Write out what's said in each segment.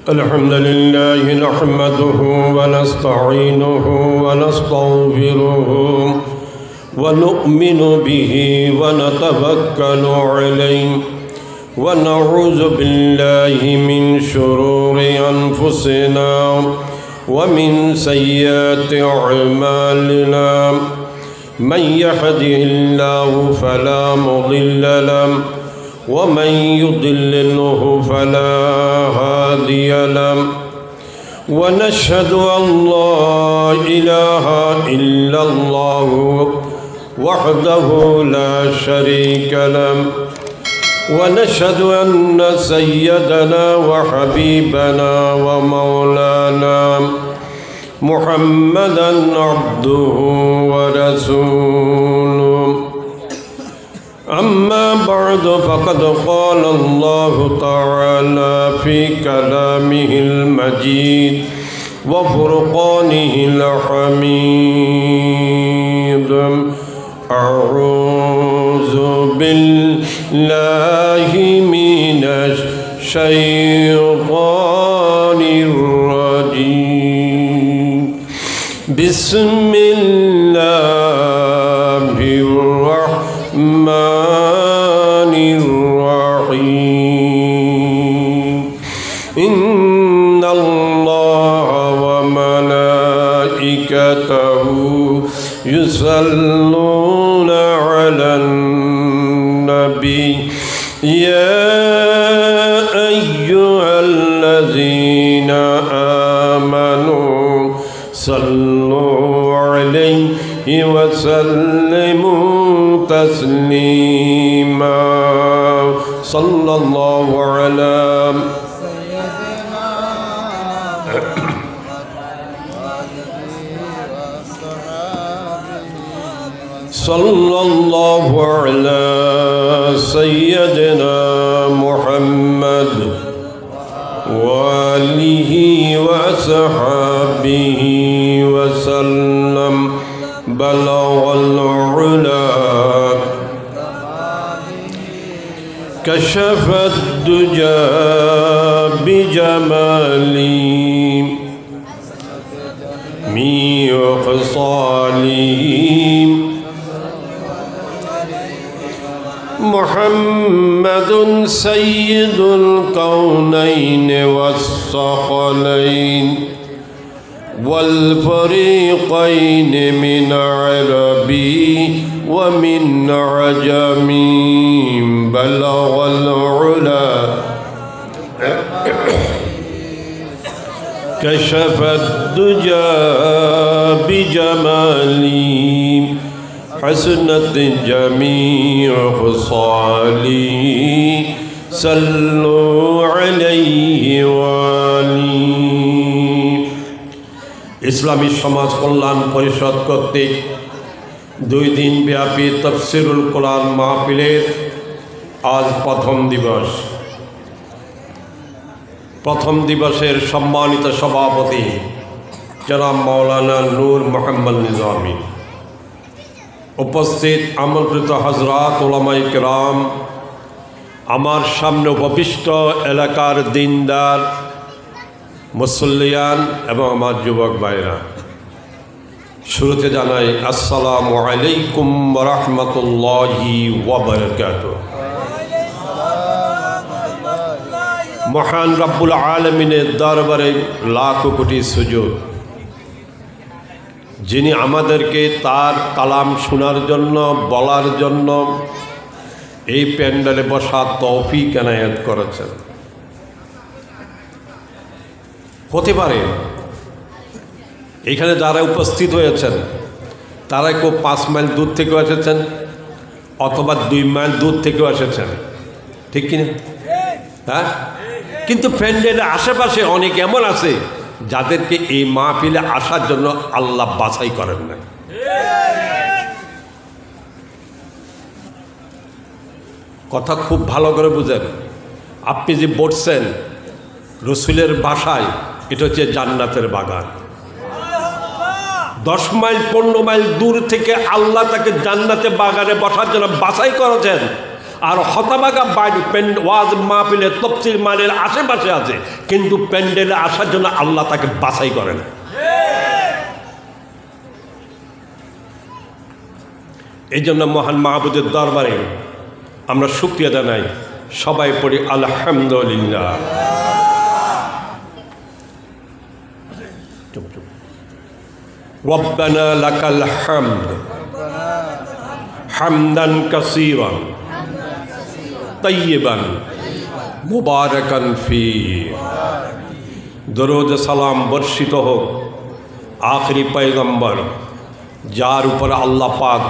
الحمد لله نحمده ونستعينه ونستغفره ونؤمن به ونتوكل عليه ونعوذ بالله من شرور أنفسنا ومن سيئات أعمالنا من يهده الله فلا مضل له ومن يضلله فلا هادي له ونشهد أن لا إله إلا الله وحده لا شريك له ونشهد أن سيدنا وحبيبنا ومولانا محمدا عبده ورسوله أما بعد فقد قال الله تعالى في كلامه المجيد وفرقانه الحميد أعوذ بالله من الشيطان الرجيم بسم الله الرحمن الرحيم إن الله وملائكته يصلون على النبي يا أيها الذين آمنوا صلوا عليه وسلموا تسليما صلى الله على سيدنا صلى الله على سيدنا محمد وآله وصحبه وسلم بلغ العلا كشف الدجى بجماله من خصاله محمد سيد الكونين والثقلين والفريقين من عربي ومن عجمي بلغ العلا كشف الدجى بجمالي حسنت جميع خصالي صلوا عليه وآله ইসলামী সমাজ কল্যাণ পরিষদ কর্তৃক 2 দিন ব্যাপী তাফসীরুল কোরআন মাহফিলের আজ প্রথম দিবসের সম্মানিত সভাপতি জনাব মাওলানা নূর মোহাম্মদ নিজামী, উপস্থিত আমন্ত্রিত হযরত উলামায়ে কেরাম, আমার সামনে উপবিষ্ট এলাকার দিনদার মুসল্লিয়ান এবং আমার যুবক ভাইরা, শুরুতে জানাই আসসালামু আলাইকুম ওয়া রাহমাতুল্লাহি ওয়া বারাকাতুহু। মহান রব্বুল আলামিনের দরবারে লাখো কোটি সুজুদ, যিনি আমাদেরকে তার কালাম শোনার জন্য, বলার জন্য এই প্যান্ডেলে বসার তৌফিক এনায়েত করেছেন। হতে পারে এখানে যারা উপস্থিত হয়েছেন তারা কেউ 5 মাইল দূর থেকেও এসেছেন অথবা 2 মাইল দূর থেকেও এসেছেন, ঠিক কিনা? হ্যাঁ, কিন্তু প্যান্ডেলের আশেপাশে অনেক এমন আছে যাদেরকে এই মাহফিলে আসার জন্য আল্লাহ বাছাই করেন নাই। কথা খুব ভালো করে বুঝেন। আপনি যে বলছেন রসুলের ভাষায়, এটা হচ্ছে জান্নাতের বাগান। 10 মাইল 15 মাইল দূর থেকে আল্লাহ তাকে জান্নাতে বাগানে বসার জন্য বাছাই করেছেন। আর হতভাগা বাইরে ওয়াজ মাহফিলে তাফসীর মানের আশেপাশে আছে, কিন্তু প্যান্ডেলে আসার জন্য আল্লাহ তাকে বাছাই করে না। এই জন্য মহান মাহবুদের দরবারে আমরা শুকরিয়া জানাই, সবাই পড়ি আলহামদুলিল্লাহ। রব্বানা লাকাল হামদ হামদান কাসীরান তাইয়িবান মুবারাকান ফি। দরুদ সালাম বর্ষিত হোক আখরি পয়গম্বর, যার উপর আল্লাহ পাক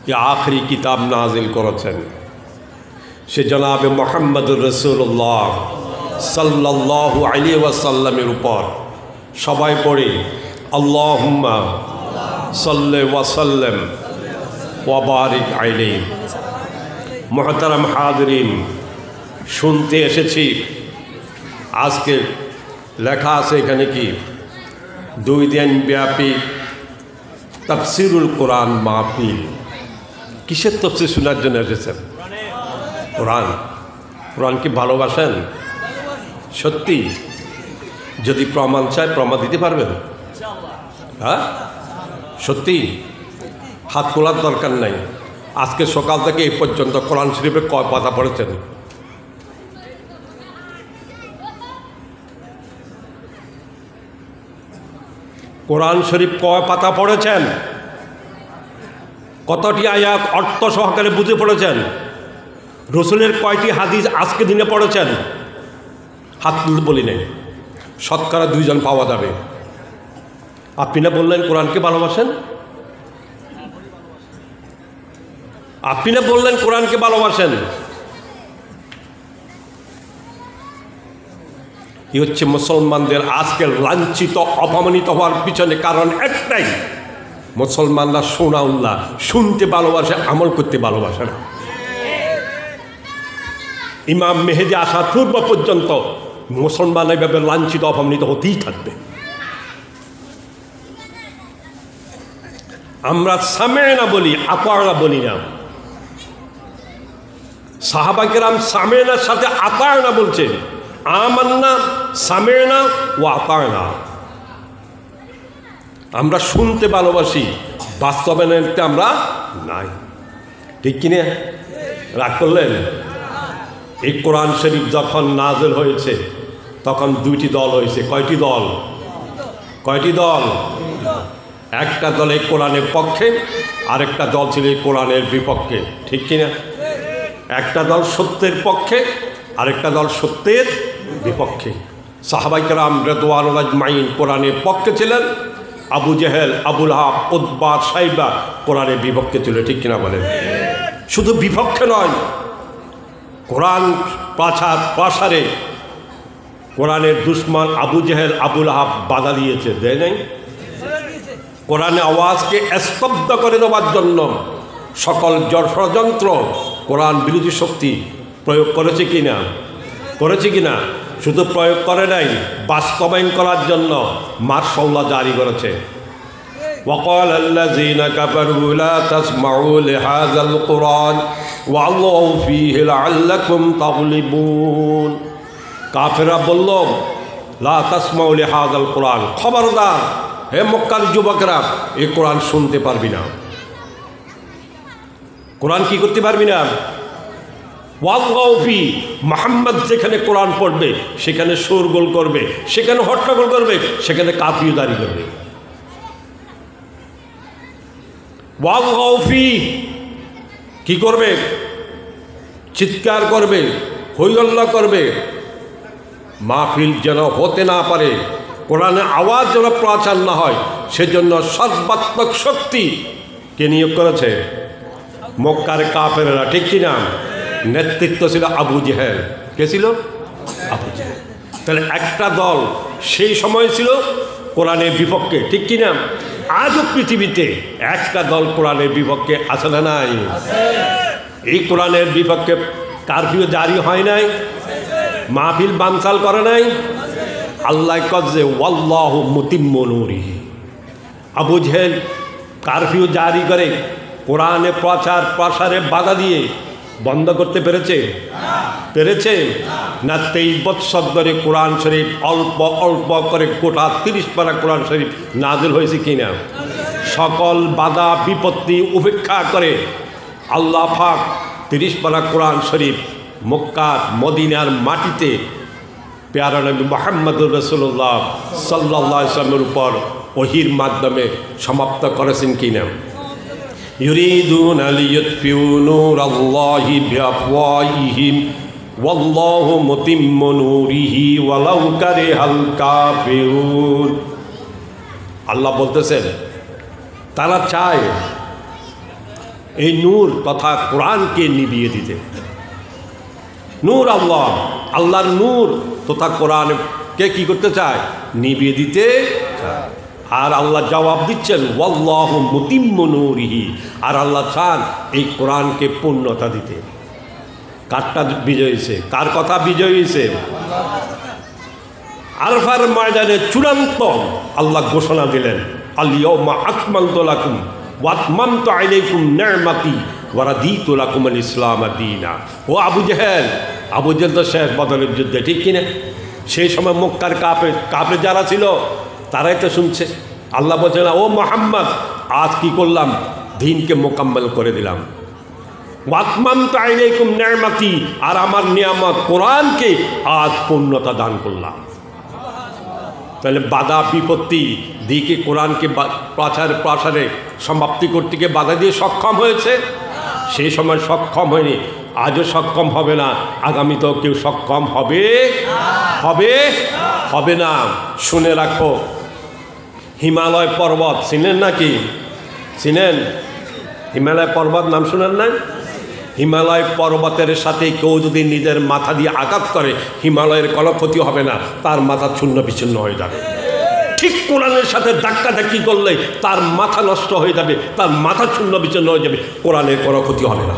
এই আখরি কিতাব নাজিল করেছেন, সে জনাবে মুহাম্মদুর রাসূলুল্লাহ সাল্লাল্লাহু আলাইহি ওয়াসাল্লামের উপর। সবাই পড়ে আল্লাহুম্মা সাল্লি ওয়া সাল্লিম ওয়া বারিক আলাইহি। মুহতারাম হাজিরিন, শুনতে এসেছি আজকে লেখা আছে এখানে কি 2 দিন ব্যাপী তাফসীরুল কোরআন মাহফিল। কিসের তাফসীর শোনার জন্য এসেছেন? কোরআন। কোরআন কি ভালোবাসেন সত্যি? যদি প্রমাণ চায় প্রমাণ দিতে পারবেন? হ্যাঁ সত্যি? হাত তোলার দরকার নাই। আজকে সকাল থেকে এই পর্যন্ত কোরআন শরীফে কয় পাতা পড়েছেন? কোরআন শরীফ কয় পাতা পড়েছেন? কতটি আয়াত অর্থ সহকারে বুঝে পড়েছেন? রসুলের কয়টি হাদিস আজকে দিনে পড়েছেন? হাত তুলতে বলি নেই, শতকরা 2 জন পাওয়া যাবে। আপনি না বললেন কোরআনকে ভালোবাসেন? আপনি না বললেন কোরআনকে ভালোবাসেন? এই হচ্ছে মুসলমানদের আজকে লাঞ্ছিত অপমানিত হওয়ার পিছনে কারণ একটাই, মুসলমানরা শোনাউল্লাহ শুনতে ভালোবাসে, আমল করতে ভালোবাসে না। ইমাম মেহেদী আসার পূর্ব পর্যন্ত মুসলমান এইভাবে লাঞ্ছিত অপমানিত হতেই থাকবে। আমরা সামেনা বলি, আতানা বলি না। সাহাবা কেরাম সামেনার সাথে আতানা বলছেন, আমান্না সামেনা ও আতানা। আমরা শুনতে ভালোবাসি, বাস্তবায়নতে আমরা নাই। ঠিক কিনা? রাগ করলেন? এই কোরআন শরীফ যখন নাযিল হয়েছে তখন 2টি দল হয়েছে। কয়টি দল? কয়টি দল? একটা দল এই কোরআনের পক্ষে, আরেকটা দল ছিল এই কোরআনের বিপক্ষে। ঠিক কিনা? একটা দল সত্যের পক্ষে, আরেকটা দল সত্যের বিপক্ষে। সাহাবায়ে কেরাম রাদিয়াল্লাহু আজমাইন কোরআনের পক্ষে ছিলেন, আবু জেহেল, আবু লাহাব, উতবা, সাইবা কোরআনের বিপক্ষে ছিল। ঠিক কিনা বলেন? শুধু বিপক্ষে নয়, কোরআন প্রসারে কোরআনের দুশ্মন আবু জেহেল, আবু লাহাব বাধা দিয়েছে, দেয় নাই? কোরআনের আওয়াজকে স্তব্ধ করে দেওয়ার জন্য সকল ষড়যন্ত্র কোরআন বিরোধী শক্তি প্রয়োগ করেছে কিনা? করেছে কিনা? শুধু প্রয়োগ করে নাই, বাস্তবায়ন করার জন্য মার্শাল্লাহ জারি করেছে। وقال الذين كفروا لا تسمعوا لهذا القرآن والله فيه لعلكم تغلبون। কাফেররা বলল লা তাসমাউ লিহাযাল কোরআন, খবরদার হে মক্কার যুবকরা, এই কোরআন শুনতে পারবি না। কোরআন কি করতে পারবি না? ওয়াল্লাহু ফি, মুহাম্মদ যেখানে কোরআন পড়বে সেখানে শোরগোল করবে, সেখানে হট্টগোল করবে, সেখানে কাফির দাঁড়ি করবে। ওয়াল্লাহু ফি কি করবে? চিৎকার করবে, হইহল্লা করবে, মাহফিল যেন হতে না পারে, কোরআনের আওয়াজ যেন প্রচার না হয়, সেজন্য সর্বাত্মক শক্তি কে নিয়োগ করেছে? মক্কার কাফেররা। ঠিক কিনা? নেতৃত্ব ছিল আবু জেহেল। কে ছিল? আবু জেহেল। তাহলে একটা দল সেই সময় ছিল কোরআনের বিপক্ষে। ঠিক কিনা? আজও পৃথিবীতে একটা দল কোরআনের বিপক্ষে আছে না নাই? এই কোরআনের বিপক্ষে কারফিউ জারি হয় নাই, মাহফিল বানচাল করে নাই। আল্লাহ কজে ওয়াল্লাহু মুতিম্মু নূরিহি। আবু জেহেল কারফিউ জারি করে কোরআনে প্রচার প্রসারে বাধা দিয়ে বন্ধ করতে পেরেছে? পেরেছে না? 23 বৎসর ধরে কোরআন শরীফ অল্প অল্প করে গোটা 30 পারা কোরআন শরীফ নাজিল হয়েছে কিনা? সকল বাধা বিপত্তি উপেক্ষা করে আল্লাহ পাক 30 পারা কোরআন শরীফ মক্কা মদিনার মাটিতে প্যারা নবী মুহাম্মদুর রাসূলুল্লাহ সাল্লাল্লাহু আলাইহি ওয়াসাল্লামের উপর ওহীর মাধ্যমে সমাপ্ত করেছেন কিনা? ইউরিদুনা লিইউতফিউ নূরাল্লাহি বিআফওয়াহিহিম ওয়াল্লাহু মুতিম্মু নূরিহি ওয়ালাউ কারিহাল কাফিরুন। আল্লাহ বলতেছেন তারা চায় এই নূর তথা কোরআনকে নিভিয়ে দিতে। নূর আল্লাহ, আল্লাহর নূর তথা কোরআনকে কি করতে চায়? নিভিয়ে দিতে চায়। আর আল্লাহ জবাব দিচ্ছেন ওয়াল্লাহু মুতিম্মু নূরিহি, আর আল্লাহ চান এই কোরআনকে পূর্ণতা দিতে। কারটা বিজয় হয়েছে? কার কথা বিজয় হয়েছে? আরফার ময়দানে চূড়ান্ত আল্লাহ ঘোষণা দিলেন আল ইয়াউমা আকমালতু লাকুম ওয়া আতমামতু আলাইকুম নি'মাতি ওয়া রাদিতু লাকুমুল ইসলাম দীনা। ও আবু জেহেল, আবু জেহেল তো শেষ বদরের যুদ্ধে, ঠিক কিনা? সেই সময় মক্কার কাফের যারা ছিল তারাই তো শুনছে। আল্লাহ বলছেন ও মুহাম্মদ, আজ কি করলাম? দিনকে মোকাম্মল করে দিলাম। ওয়া আতমামতু আলাইকুম নি'মাতি, আর আমার নিয়ামত কোরআনকে আজ পূর্ণতা দান করলাম। তাহলে বাধা বিপত্তি দিকে কোরআনকে প্রসারে সমাপ্তি করতে গিয়ে বাধা দিয়ে সক্ষম হয়েছে। সেই সময় সক্ষম হয়নি, আজও সক্ষম হবে না, আগামীতেও কেউ সক্ষম হবে হবে না। শুনে রাখো, হিমালয় পর্বত চিনেন নাকি? চিনেন? হিমালয় পর্বত নাম শুনেন না? হিমালয় পর্বতের সাথে কেউ যদি নিজের মাথা দিয়ে আঘাত করে হিমালয়ের কোনো ক্ষতি হবে না, তার মাথা চূর্ণ বিচ্ছিন্ন হয়ে যাবে। ঠিক কোরআনের সাথে ধাক্কাধাক্কি করলে তার মাথা নষ্ট হয়ে যাবে, তার মাথা চূর্ণ বিচ্ছিন্ন হয়ে যাবে, কোরআনের কোনো ক্ষতি হবে না।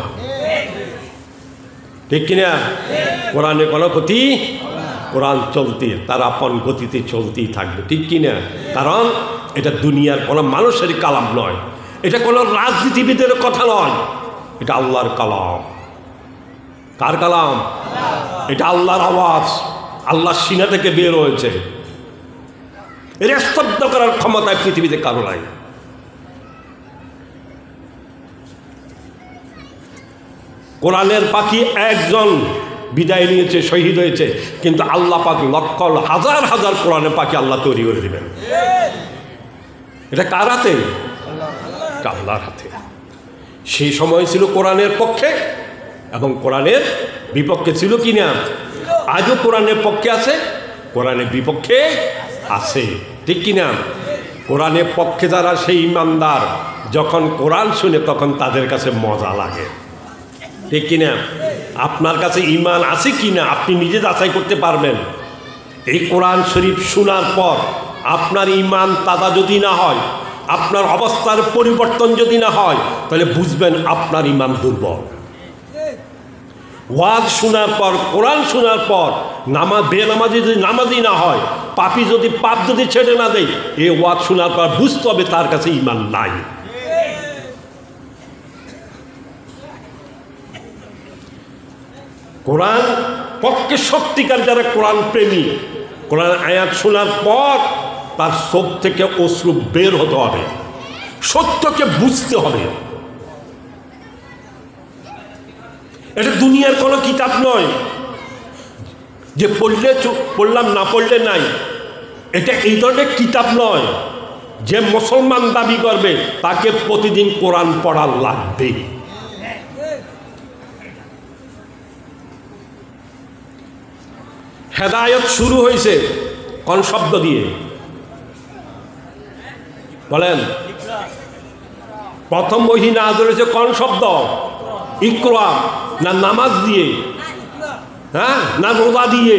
ঠিক কিনা? কোরআনের কোনো ক্ষতি, কোরআন চলতে তার আপন গতিতে চলতেই থাকবে, ঠিক কিনা? কারণ এটা দুনিয়ার কোনো মানুষের কালাম নয়, এটা কোনো রাজনীতিবিদের কথা নয়, এটা আল্লাহর কালাম। কার কালাম? এটা আল্লাহর আওয়াজ, আল্লাহর সিনা থেকে বের হয়েছে। এর স্তব্ধ করার ক্ষমতা পৃথিবীতে কারো নাই। কোরআনের পাখি একজন বিদায় নিয়েছে, শহীদ হয়েছে, কিন্তু আল্লাহ পাক লক্ষ হাজার হাজার কোরআনের পাখি আল্লাহ তৈরি করে দেবেন। এটা কার হাতে? আল্লাহর হাতে। সেই সময় ছিল কোরআনের পক্ষে এবং কোরআনের বিপক্ষে ছিল কি না? আজও কোরআনের পক্ষে আছে, কোরআনের বিপক্ষে আছে, ঠিক কিনা? কোরআনের পক্ষে যারা সেই ইমানদার, যখন কোরআন শুনে তখন তাদের কাছে মজা লাগে, ঠিক কিনা? আপনার কাছে ঈমান আছে কিনা আপনি নিজে যাচাই করতে পারবেন। এই কোরআন শরীফ শোনার পর আপনার ঈমান তাজা যদি না হয়, আপনার অবস্থার পরিবর্তন যদি না হয়, তাহলে বুঝবেন আপনার ঈমান দুর্বল। ওয়াজ শোনার পর, কোরআন শোনার পর বেনামাজি যদি নামাজি না হয়, পাপী যদি পাপ যদি ছেড়ে না দেয়, এই ওয়াজ শোনার পর বুঝতে হবে তার কাছে ঈমান নাই। কোরআন পক্ষে সত্যিকার যারা কোরআন প্রেমী, কোরআন আয়াত শোনার পর তার চোখ থেকে অশ্রু বের হতে হবে, সত্যকে বুঝতে হবে। এটা দুনিয়ার কোনো কিতাব নয় যে পড়লে পড়লাম, না পড়লে নাই। এটা এই ধরনের কিতাব নয় যে মুসলমান দাবি করবে তাকে প্রতিদিন কোরআন পড়া লাগবে। হেদায়েত শুরু হয়েছে কোন শব্দ দিয়ে বলেন? প্রথম ওহী নাযিল হয়েছে কোন শব্দ? ইকরা। না নামাজ দিয়ে, হ্যাঁ, না রোজা দিয়ে,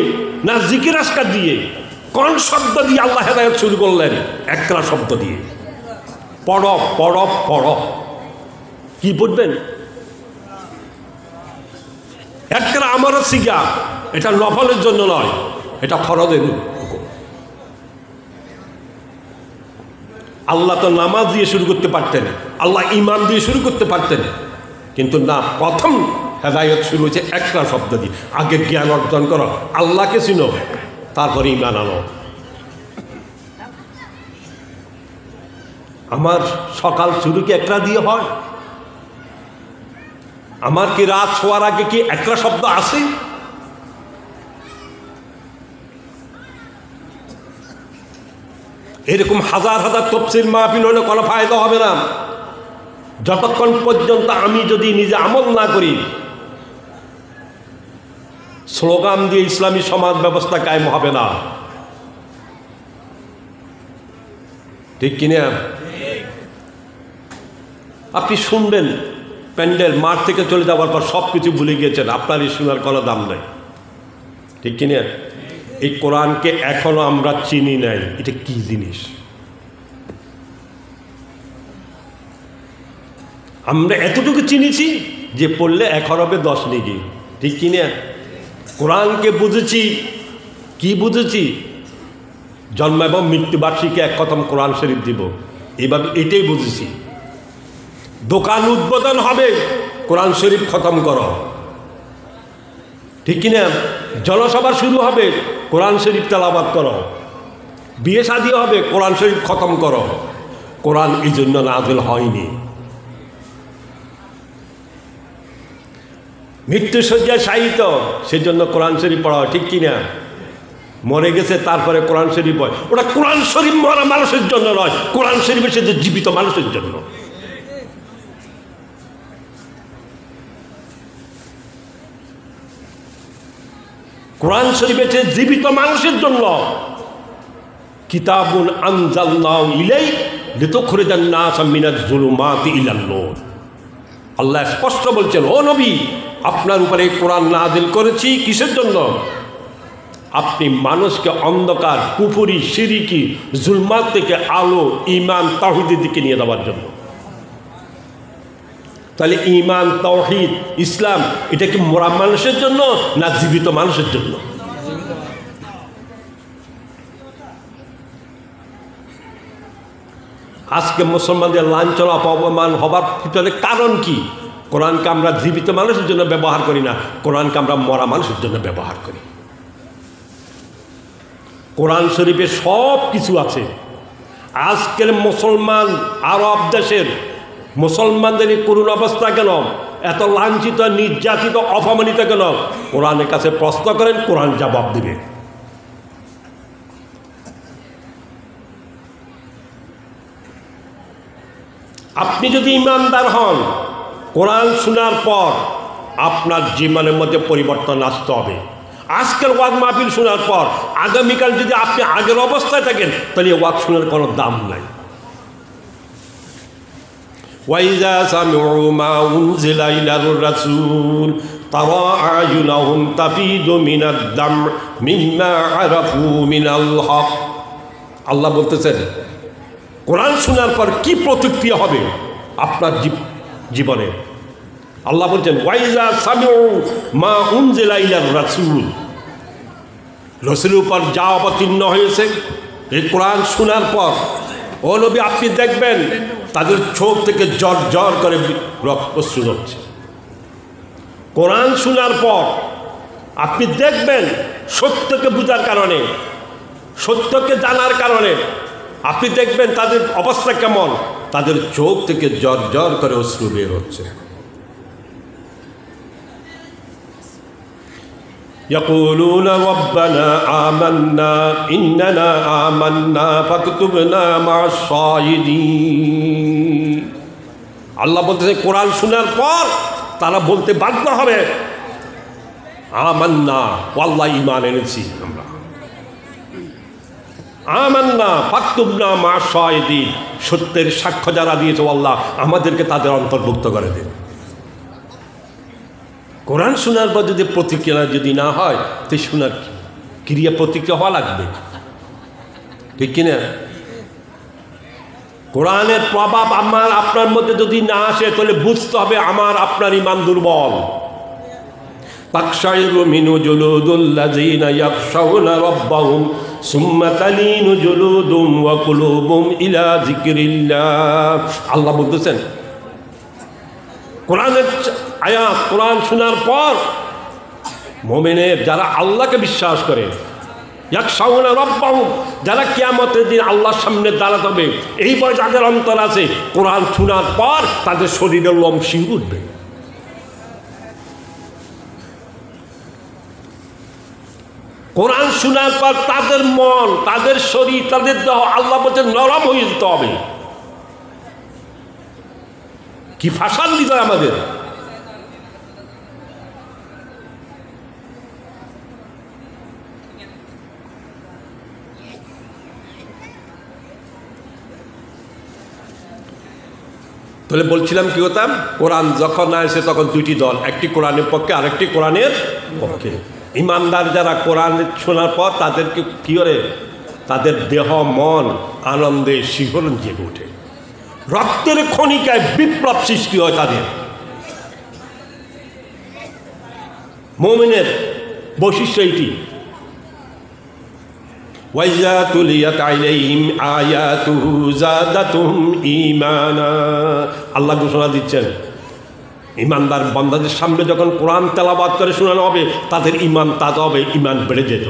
না জিকির আজকার দিয়ে, কোন শব্দ দিয়ে আল্লাহ হেদায়েত শুরু করলেন? একরা শব্দ দিয়ে। পড়ো পড়ো পড়ো। কি পড়বেন? একরা আমারও সিগা, এটা নফলের জন্য নয়, এটা ফরজের। আল্লাহ তো নামাজ দিয়ে শুরু করতে পারতেন, আল্লাহ ঈমান দিয়ে শুরু করতে পারতেন, কিন্তু না, প্রথম হেদায়ত শুরু হয়েছে একটা শব্দ দিয়ে, আগে জ্ঞান অর্জন করো, আল্লাহকে চিনো, তারপরে ঈমান আনো। আমার সকাল শুরু কি একটা দিয়ে হয়? আমার কি রাত শোয়ার আগে কি একটা শব্দ আছে? এরকম হাজার হাজার তাফসীর মাহফিল হলে কোনো ফায়দা হবে না যতক্ষণ পর্যন্ত আমি যদি নিজে আমল না করি। স্লোগান দিয়ে ইসলামী সমাজ ব্যবস্থা কায়েম হবে না, ঠিক কিনা? আপনি শুনবেন প্যান্ডেল মাঠ থেকে চলে যাওয়ার পর সব কিছু ভুলে গিয়েছেন, আপনার এই শোনার কোনো দাম নেই, ঠিক কিনা? এই কোরআনকে এখনো আমরা চিনি নাই, এটা কি জিনিস? আমরা এতটুকু চিনেছি যে পড়লে 1 হরফে 10 নেকি, ঠিক কিনা? কোরআনকে বুঝেছি, কি বুঝেছি? জন্ম এবং মৃত্যুবার্ষিকী 1 খতম কোরআন শরীফ দিব, এইভাবে এটাই বুঝেছি। দোকান উদ্বোধন হবে, কোরআন শরীফ খতম করো, ঠিক কিনা? জনসভা শুরু হবে, কোরআন শরীফ তেলাওয়াত করো। বিয়ে শাদী হবে, কোরআন শরীফ খতম করো। কোরআন এই জন্য নাযিল হয়নি। মৃত্যুশয্যায় শায়িত, সেজন্য কোরআন শরীফ পড়া হয়, ঠিক কিনা? মরে গেছে তারপরে কোরআন শরীফ হয়, ওটা কোরআন শরীফ মরা মানুষের জন্য নয়, কোরআন শরীফ এসেছে জীবিত মানুষের জন্য। কোরআন শরীফ এসেছে জীবিত মানুষের জন্য। কিতাবুন আনজালনাহু ইলাইকা লিতুখরিজান নাস মিনাজ যুলুমাতি ইলান নূর। আল্লাহ স্পষ্ট বলছেন, ও নবী, আপনার উপরে কোরআন নাযিল করেছি কিসের জন্য? আপনি মানুষকে অন্ধকার, কুফরি, শিরিকি, জুলমাত থেকে আলো, ঈমান, তাওহীদের দিকে নিয়ে যাওয়ার জন্য। তাহলে ঈমান, তাওহীদ, ইসলাম এটা কি মরা মানুষের জন্য না জীবিত মানুষের জন্য? আজকে মুসলমানদের লাঞ্ছনা অপমান হবার ভিতরে কারণ কি? কোরআনকে আমরা জীবিত মানুষের জন্য ব্যবহার করি না, কোরআনকে আমরা মরা মানুষের জন্য ব্যবহার করি। কোরআন শরীফে সব কিছু আছে। আজকের মুসলমান আরব দেশের মুসলমানদের এই করুণ অবস্থা কেন? এত লাঞ্ছিত, নির্যাতিত, অপমানিত কেন? কোরআনের কাছে প্রশ্ন করেন, কোরআন জবাব দিবে। আপনি যদি ইমানদার হন, কোরআন শোনার পর আপনার জীবনের মধ্যে পরিবর্তন আসতে হবে। আজকের ওয়াজ মাহফিল শোনার পর আগামীকাল যদি আপনি আগের অবস্থায় থাকেন, তাহলে ওয়াজ শোনার কোনো দাম নাই। ওয়াইজা সামিউ মা উনজিলা ইলার রাসূল তারা আয়ুনাহুম তাফিদু মিনাদ দাম মিম্মা আরাফু মিনাল হক। আল্লাহ বলতেছেন, কোরআন শোনার পর কি প্রতিক্রিয়া হবে আপনার জীবনে? আল্লাহ বলছেন, ওয়াইজা সামিউ মা উনজিলা ইলার রাসূল, রাসূলের উপর যা অবতীর্ণ হয়েছে এই কোরআন শোনার পর, ও নবী আপনি দেখবেন তাদের চোখ থেকে জ্বর জ্বর করে রক্তশ্রু হচ্ছে। কোরআন শোনার পর আপনি দেখবেন সত্যকে বোঝার কারণে, সত্যকে জানার কারণে আপনি দেখবেন তাদের অবস্থা কেমন, তাদের চোখ থেকে জ্বর জ্বর করে অশ্রু বের হচ্ছে। يقولون ربنا آمنا إننا آمنا فاكتبنا مع الشاهدين। আল্লাহ বলতেছে, কোরআন শোনার পর তারা বলতে বাধ্য হবে, আমান্না, আল্লাহ ঈমান এনেছি আমরা। আমান্না ফাকতুবনা মা শাহিদিন, সত্যের সাক্ষ্য যারা দিয়েছে আল্লাহ আমাদেরকে তাদের অন্তর্ভুক্ত করে দেন। কোরআন শোনার পর যদি প্রতিক্রিয়া যদি না হয়, তো শোনার ক্রিয়া প্রতিক্রিয়া হওয়া লাগবে, ঠিক কিনা? কোরআনের প্রভাব আমার আপনার মধ্যে যদি না আসে, তাহলে বুঝতে হবে আমার আপনার ঈমান দুর্বল। তাকশাইরু মিনহু জুলুদুল্লাযীনা ইয়াখশাউনা রাব্বাহুম সুম্মা তালিনু জুলুদুহুম ওয়া কুলুবুহুম ইলা যিকরিল্লাহ। আল্লাহ বলতেছেন, কোরআনের আয়াত কোরআন শোনার পর মুমিনের যারা আল্লাহকে বিশ্বাস করে, ইয়াখশাউনা রাব্বাহুম, যারা কিয়ামতের দিন আল্লাহর সামনে দাঁড়াতে হবে, এই ভয় যাদের অন্তর আছে, কোরআন শোনার পর তাদের শরীরের লোম শিহরে উঠবে। কোরআন শোনার পর তাদের মন, তাদের শরীর, তাদের দেহ আল্লাহ বলছেন নরম হয়ে যেতে হবে। কি ফাঁসার হৃদয় আমাদের! তাহলে বলছিলাম কি হতাম, কোরআন যখন আসে তখন দুইটি দল, একটি কোরআনের পক্ষে আরেকটি কোরআনের পক্ষে। ইমানদার যারা কোরআন শোনার পর তাদেরকে কি করে, তাদের দেহ মন আনন্দে শিহরণ জেগে ওঠে, রক্তের ক্ষণিকায় বিপ্লব সৃষ্টি হয় তাদের। মুমিনের বৈশিষ্ট্য এইটি। ওয়াইজা তুলিয়াত আলাইহিম আয়াতুহু যাদাতুহুম ঈমানা, আল্লাহ ঘোষণা দিচ্ছেন ইমানদার বান্দাদের সামনে যখন কোরআন তেলাওয়াত করে শোনানো হবে তাদের ঈমান তাজা হবে, ঈমান বেড়ে যেত।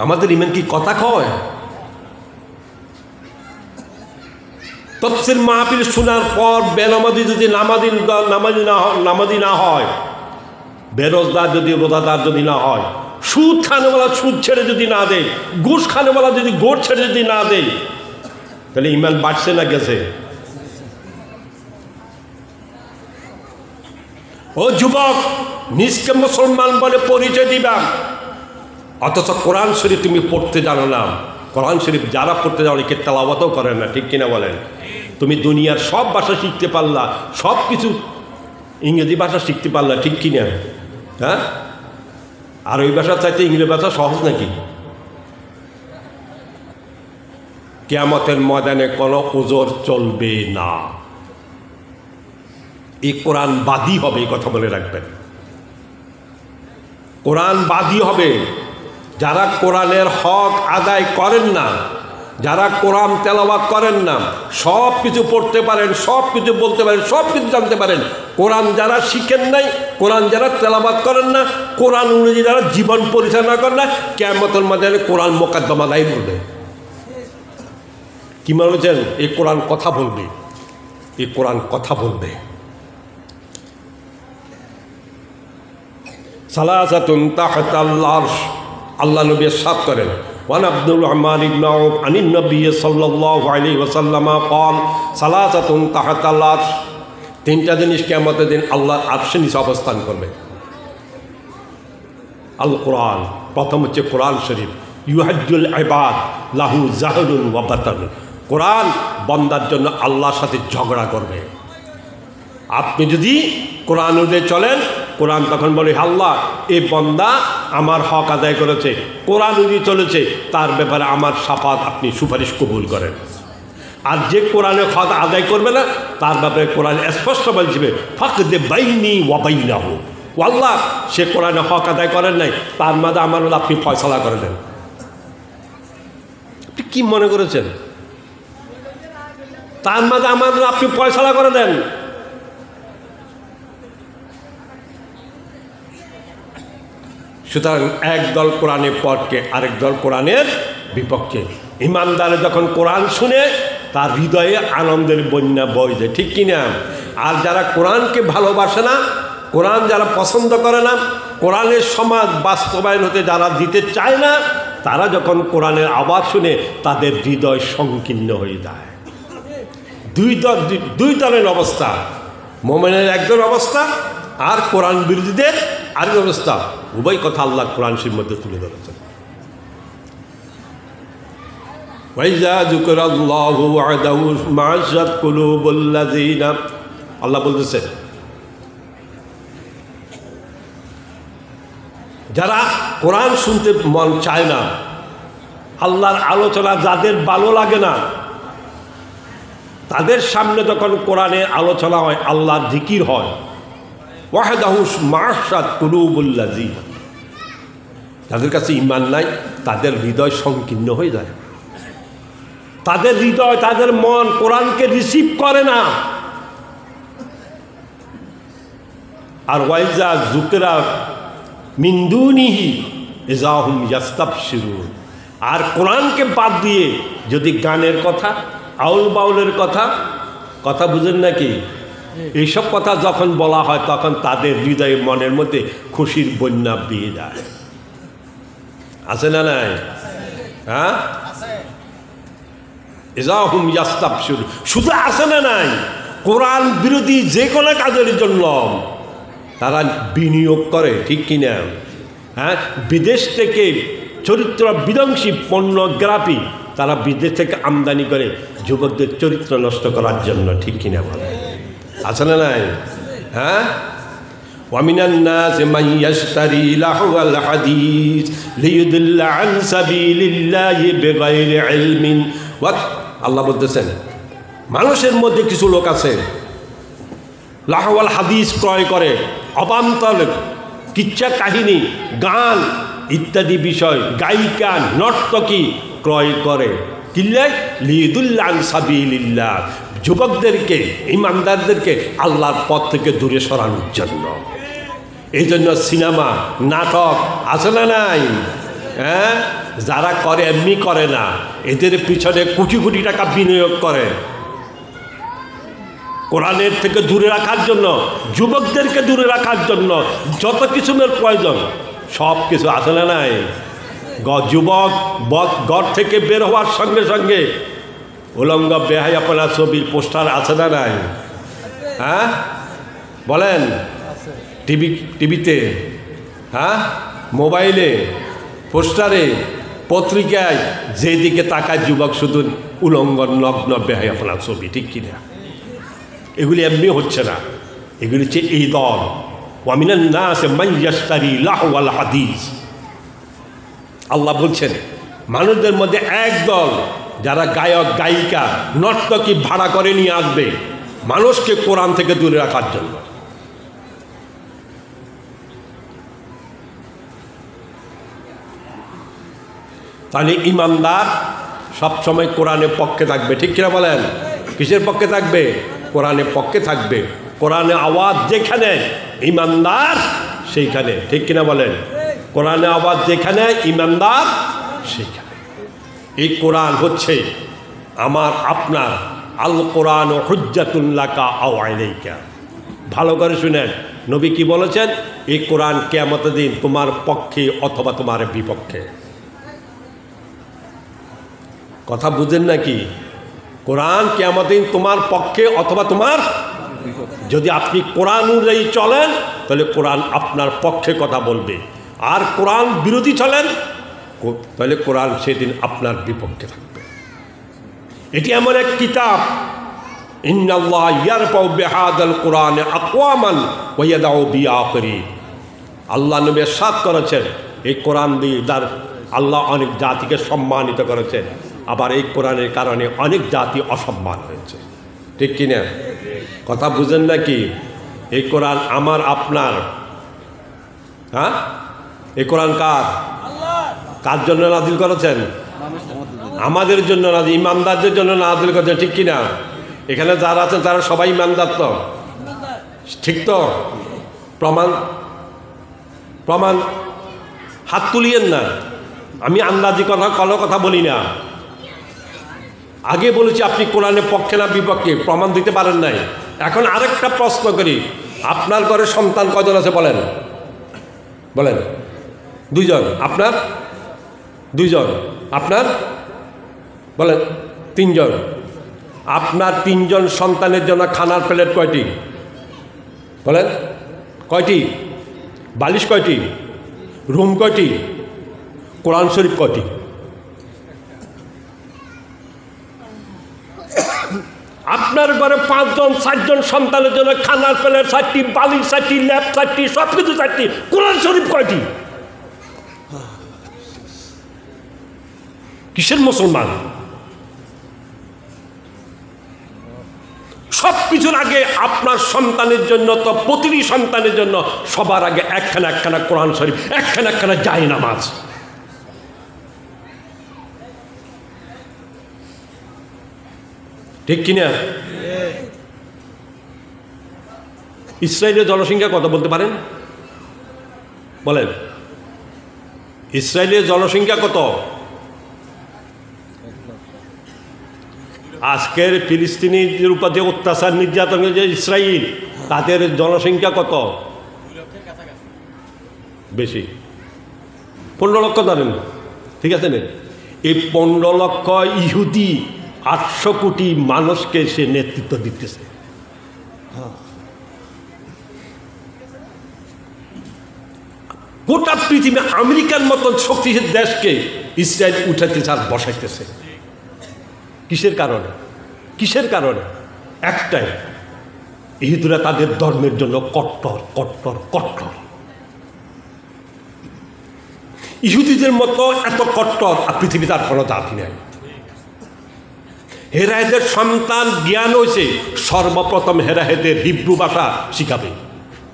আমাদের ঈমান কি কথা কয়? তাফসীর মাহফিল শোনার পর বেনামাজি যদি নামাজি না হয়, বেরোজগার যদি রোজাদার যদি না হয়, সুদ খানেওয়ালা সুদ ছেড়ে যদি না দেয়, ঘুষ খানেওয়ালা যদি ঘুষ ছেড়ে যদি না দেয়, তাহলে ঈমান বাড়ছে না গেছে? ও যুবক, নিজকে মুসলমান বলে পরিচয় দিবা, অথচ কোরআন শরীফ তুমি পড়তে জানো না। কোরআন শরীফ যারা পড়তে জানো কে তেলাওয়াতও করেন না, ঠিক কিনা বলেন? তুমি দুনিয়ার সব ভাষা শিখতে পারলা, সব কিছু ইংরেজি ভাষা শিখতে পারলা, ঠিক কিনা? হ্যাঁ, আর ওই ভাষা চাইতে ইংরেজি ভাষা সহজ নাকি? কিয়ামতের ময়দানে কোনো ওজর চলবে না। এই কোরআন বাদী হবে, এই কথা বলে রাখবেন। কোরআন বাদী হবে। যারা কোরআনের হক আদায় করেন না, যারা কোরআন তেলাওয়াত করেন না, সব কিছু পড়তে পারেন, সব কিছু বলতে পারেন, সব কিছু জানতে পারেন, কোরআন যারা শিখেন নাই, কোরআন যারা তেলাওয়াত করেন না, কোরআন অনুযায়ী যারা জীবন পরিচালনা করেন না, কিয়ামতের ময়দানে কোরআন মোকদ্দমা দায়ের করবে। কি মনে হচ্ছেন? এই কোরআন কথা বলবে, এই কোরআন কথা বলবে। সালাসাতুন তাহতাল আরশ, আল্লাহ নবী ইরশাদ করেন, ওয়ান আব্দুর রহমান ইবনে আউফ আনিন নবী সাল্লাল্লাহু আলাইহি ওয়াসাল্লাম قال সালাসাতুন তাহতাল আরশ, তিনটা জিনিস কিয়ামতের দিন আল্লাহর আরশের নিচে অবস্থান করবে। আল কোরআন, প্রথম হচ্ছে কোরআন শরীফ, ইউহাজ্জুল ইবাদ লাহু জাহরুন ওয়া বাতান, কোরআন বান্দার জন্য আল্লাহর সাথে ঝগড়া করবে। আপনি যদি কোরআন অনুযায়ী চলেন, কোরআন তখন বলে আল্লাহ এই বান্দা আমার হক আদায় করেছে, কোরআন অনুযায়ী চলেছে, তার ব্যাপারে আমার শাফাত আপনি সুপারিশ কবুল করেন। আর যে কোরআনের হক আদায় করবে না, তার ব্যাপারে কোরআন স্পষ্ট বলছিবে ফাকদে বাইনি ওয়া বাইনাহু, ও আল্লাহ সে কোরআনের হক আদায় করেন নাই, তার মাঝে আমার আপনি ফয়সালা করে দেন। আপনি কি মনে করেছেন? তার মাঝে আমার আপনি ফয়সালা করে দেন। সুতরাং এক দল কোরআনের পক্ষে, আরেক দল কোরআনের বিপক্ষে। ইমানদারে যখন কোরআন শুনে তার হৃদয়ে আনন্দের বন্যা বয় যায়, ঠিক কিনা? আর যারা কোরআনকে ভালোবাসে না, কোরআন যারা পছন্দ করে না, কোরআনের সমাজ বাস্তবায়ন হতে যারা দিতে চায় না, তারা যখন কোরআনের আওয়াজ শুনে তাদের হৃদয় সংকীর্ণ হয়ে যায়। দুই দলের অবস্থা, মোমেনের একজন অবস্থা আর কোরআন বিরোধীদের আরেক অবস্থা। উভয় কথা আল্লাহ কোরআন শরীফের মধ্যে তুলে ধরেছেন। আল্লাহ বলতেছেন যারা কোরআন শুনতে মন চায় না, আল্লাহর আলোচনা যাদের ভালো লাগে না, তাদের সামনে যখন কোরআনের আলোচনা হয়, আল্লাহর জিকির হয়, ওয়াহদাহু মাশাত কুলুবুল্লাযিনা, যাদের কাছে ঈমান নাই তাদের হৃদয় সংকীর্ণ হয়ে যায়। তাদের হৃদয়, তাদের মন কোরআনকে রিসিভ করে না। আর ওয়াইজা যুকরা মিন দুনিহি ইযা হুম ইস্তাবশিরুন। আর কোরআনকে বাদ দিয়ে যদি গানের কথা, আউল বাউলের কথা বুঝেন নাকি, এইসব কথা যখন বলা হয় তখন তাদের হৃদয়ে মনের মধ্যে খুশির বন্যা বেয়ে যায়। আছে না নাই? হ্যাঁ, ইযা হুম ইস্তাবশিরুন। শুধু আছে না নাই, কোরআন বিরোধী যে কোনো কাজের জন্য তারা বিনিয়োগ করে, ঠিক কিনা? হ্যাঁ, বিদেশ থেকে চরিত্র বিধ্বংসী পর্নোগ্রাফি তারা বিদেশ থেকে আমদানি করে যুবকদের চরিত্র নষ্ট করার জন্য, ঠিক কিনা বলে? আছে না নাই? হ্যাঁ, ওয়ামিনান নাসি মান ইয়াশতারি লাহওয়াল হাদিস লিয়ুদিল্লা আন সাবিলিল্লাহি বিগাইরি ইলমিন। আল্লাহ বলতেছেন, মানুষের মধ্যে কিছু লোক আছে লাহওয়াল হাদিস ক্রয় করে, অবান্তর কিচ্ছা কাহিনী, গান ইত্যাদি বিষয়, গায়িকা, নর্তকী ক্রয় করে। কিল্লাই লিয়ুদিল্লা আন সাবিলিল্লাহ, যুবকদেরকে, ইমানদারদেরকে আল্লাহর পথ থেকে দূরে সরানোর জন্য। এই জন্য সিনেমা, নাটক আছে না নাই? হ্যাঁ, যারা করে এমনি করে না, এদের পিছনে কোটি কোটি টাকা বিনিয়োগ করে কোরআনের থেকে দূরে রাখার জন্য, যুবকদেরকে দূরে রাখার জন্য যত কিছুর প্রয়োজন সব কিছু। আছে না নাই? যুবক ঘর থেকে বের হওয়ার সঙ্গে সঙ্গে উলঙ্গ বেহায়াপনা ছবির পোস্টার আছে না নাই? হ্যাঁ বলেন, টিভিতে, হ্যাঁ, মোবাইলে, পোস্টারে, পত্রিকায় যেদিকে তাকায় যুবক শুধু উলঙ্গ নগ্ন বেহায়াপনা ছবি, ঠিক কিনা? এগুলি এমনি হচ্ছে না, এগুলি হচ্ছে এই দল। ওয়ামিনান নাসি মান ইয়াশতারি লাহওয়াল হাদিস। আল্লাহ বলছেন মানুষদের মধ্যে এক দল যারা গায়ক, গায়িকা, নর্তকী ভাড়া করে নিয়ে আসবে মানুষকে কোরআন থেকে দূরে রাখার জন্য। তাহলে ইমানদার সবসময় কোরআনের পক্ষে থাকবে, ঠিক কিনা বলেন? কিসের পক্ষে থাকবে? কোরআনের পক্ষে থাকবে। কোরআনে আওয়াজ যেখানে ইমানদার সেইখানে, ঠিক কিনা বলেন? কোরআনে আওয়াজ যেখানে ইমানদার সেইখানে। এই কোরআন হচ্ছে আমার আপনার, আল কোরআন হুজ্জাতুন লাকা আও আলাইকা। ভালো করে শুনেন, নবী কি বলেছেন? এই কোরআন কিয়ামতের দিন তোমার পক্ষে অথবা তোমার বিপক্ষে। কথা বুঝেন নাকি? কোরআন কিয়ামতের দিন তোমার পক্ষে অথবা তোমার, যদি আপনি কোরআন অনুযায়ী চলেন তাহলে কোরআন আপনার পক্ষে কথা বলবে, আর কোরআন বিরোধী চলেন তাহলে কোরআন সেদিন আপনার বিপক্ষে থাকবে। এটি এমন এক কিতাব, ইন্নাল্লাহ ইয়ারফাউ বিহাদাল কোরআন আকওয়ামান ওয়া ইয়াদাউ বিআখিরি। আল্লাহ নবী ইরশাদ করেছেন, এই কোরআন দিয়ে আল্লাহ অনেক জাতিকে সম্মানিত করেছেন, আবার এই কোরআনের কারণে অনেক জাতি অসম্মান হয়েছে, ঠিক কিনা? কথা বুঝেন নাকি? এই কোরআন আমার আপনার, হ্যাঁ, এই কোরআন কার জন্য নাজিল করেছেন? আমাদের জন্য নাজিল, ইমানদারদের জন্য নাজিল করেছেন, ঠিক কিনা? এখানে যারা আছেন তারা সবাই ইমানদার তো, ঠিক তো? প্রমাণ হাত তুলিয়েন না, আমি আন্দাজি কোনো কথা বলি না। আগে বলেছি আপনি কোরআনের পক্ষে না বিপক্ষে, প্রমাণ দিতে পারেন নাই। এখন আরেকটা প্রশ্ন করি, আপনার ঘরে সন্তান কজন আছে বলেন? বলেন। 2 জন। আপনার? 2 জন। আপনার? বলেন। 3 জন। আপনার 3 জন সন্তানের জন্য খানার প্লেট কয়টি? বলেন। কয়টি? বালিশ কয়টি? রুম কয়টি? কোরআন শরীফ কয়টি? আপনার ঘরে 5 জন 4 জন সন্তানের জন্য খানার প্লেট 4টি, বালিশ 4টি, ল্যাপ 4টি, সব কিছু 4টি, কোরআন শরীফ কয়টি? কিসের মুসলমান? সব কিছুর আগে আপনার সন্তানের জন্য তো, প্রতিটি সন্তানের জন্য সবার আগে একখানা কোরআন শরীফ, একখানা জায়নামাজ। ঠিক কিনা? ইসরায়েলের জনসংখ্যা কত বলতে পারেন? বলেন, ইসরায়েলের জনসংখ্যা কত? আজকের ফিলিস্তিনিদের উপর যে অত্যাচার নির্যাতন যে ইসরায়েল, তাদের জনসংখ্যা কত? বেশি, 15 লক্ষ ধরেন, ঠিক আছে না? এই 15 লক্ষ ইহুদি 800 কোটি মানুষকে সে নেতৃত্ব দিতেছে। গোটা পৃথিবী আমেরিকার মতন শক্তিশালী দেশকে ইসরায়েল উঠাতে চার বসাইতেছে। কিসের কারণে? কিসের কারণে? একটাই, ইহুদিরা তাদের ধর্মের জন্য কট্টর কট্টর কট্টর। ইহুদিদের মতো এত কট্টর আর পৃথিবীতে আর কোনো জাতি নেই। হেরাহেদের সন্তান জ্ঞান হয়েছে, সর্বপ্রথম হেরাহেদের হিব্রু ভাষা শিখাবে,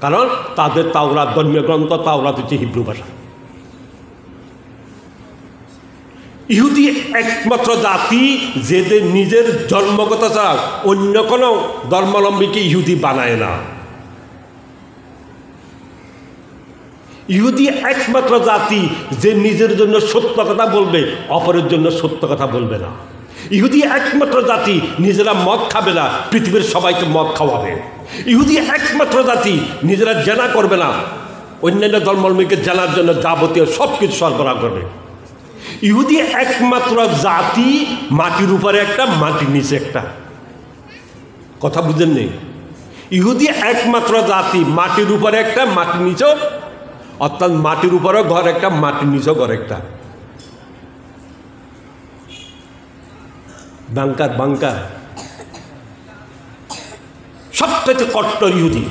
কারণ তাদের তাওরাত, ধর্মীয় গ্রন্থ তাওরাত হচ্ছে হিব্রু ভাষা। ইহুদি একমাত্র জাতি যেদের নিজের জন্মগত ছাড়া অন্য কোনো ধর্মাবলম্বীকে ইহুদি বানায় না। ইহুদি একমাত্র জাতি যে নিজের জন্য সত্য কথা বলবে, অপরের জন্য সত্য কথা বলবে না। ইহুদি একমাত্র জাতি নিজেরা মদ খাবে না, পৃথিবীর সবাইকে মদ খাওয়াবে। ইহুদি একমাত্র জাতি নিজেরা জেনা করবে না, অন্যান্য ধর্মাবলম্বীকে জানার জন্য যাবতীয় সব কিছু সরবরাহ করবে। ইহুদি একমাত্র জাতি মাটির উপরে একটা, মাটির নিচে একটা। কথা বুঝেন নেই? ইহুদি একমাত্র জাতি মাটির উপরে একটা, মাটির নিচেও, অর্থাৎ মাটির উপরেও ঘর একটা, মাটির নিচেও ঘর একটা। বাংকার বাংকার সবথেকে কট্টর ইহুদি।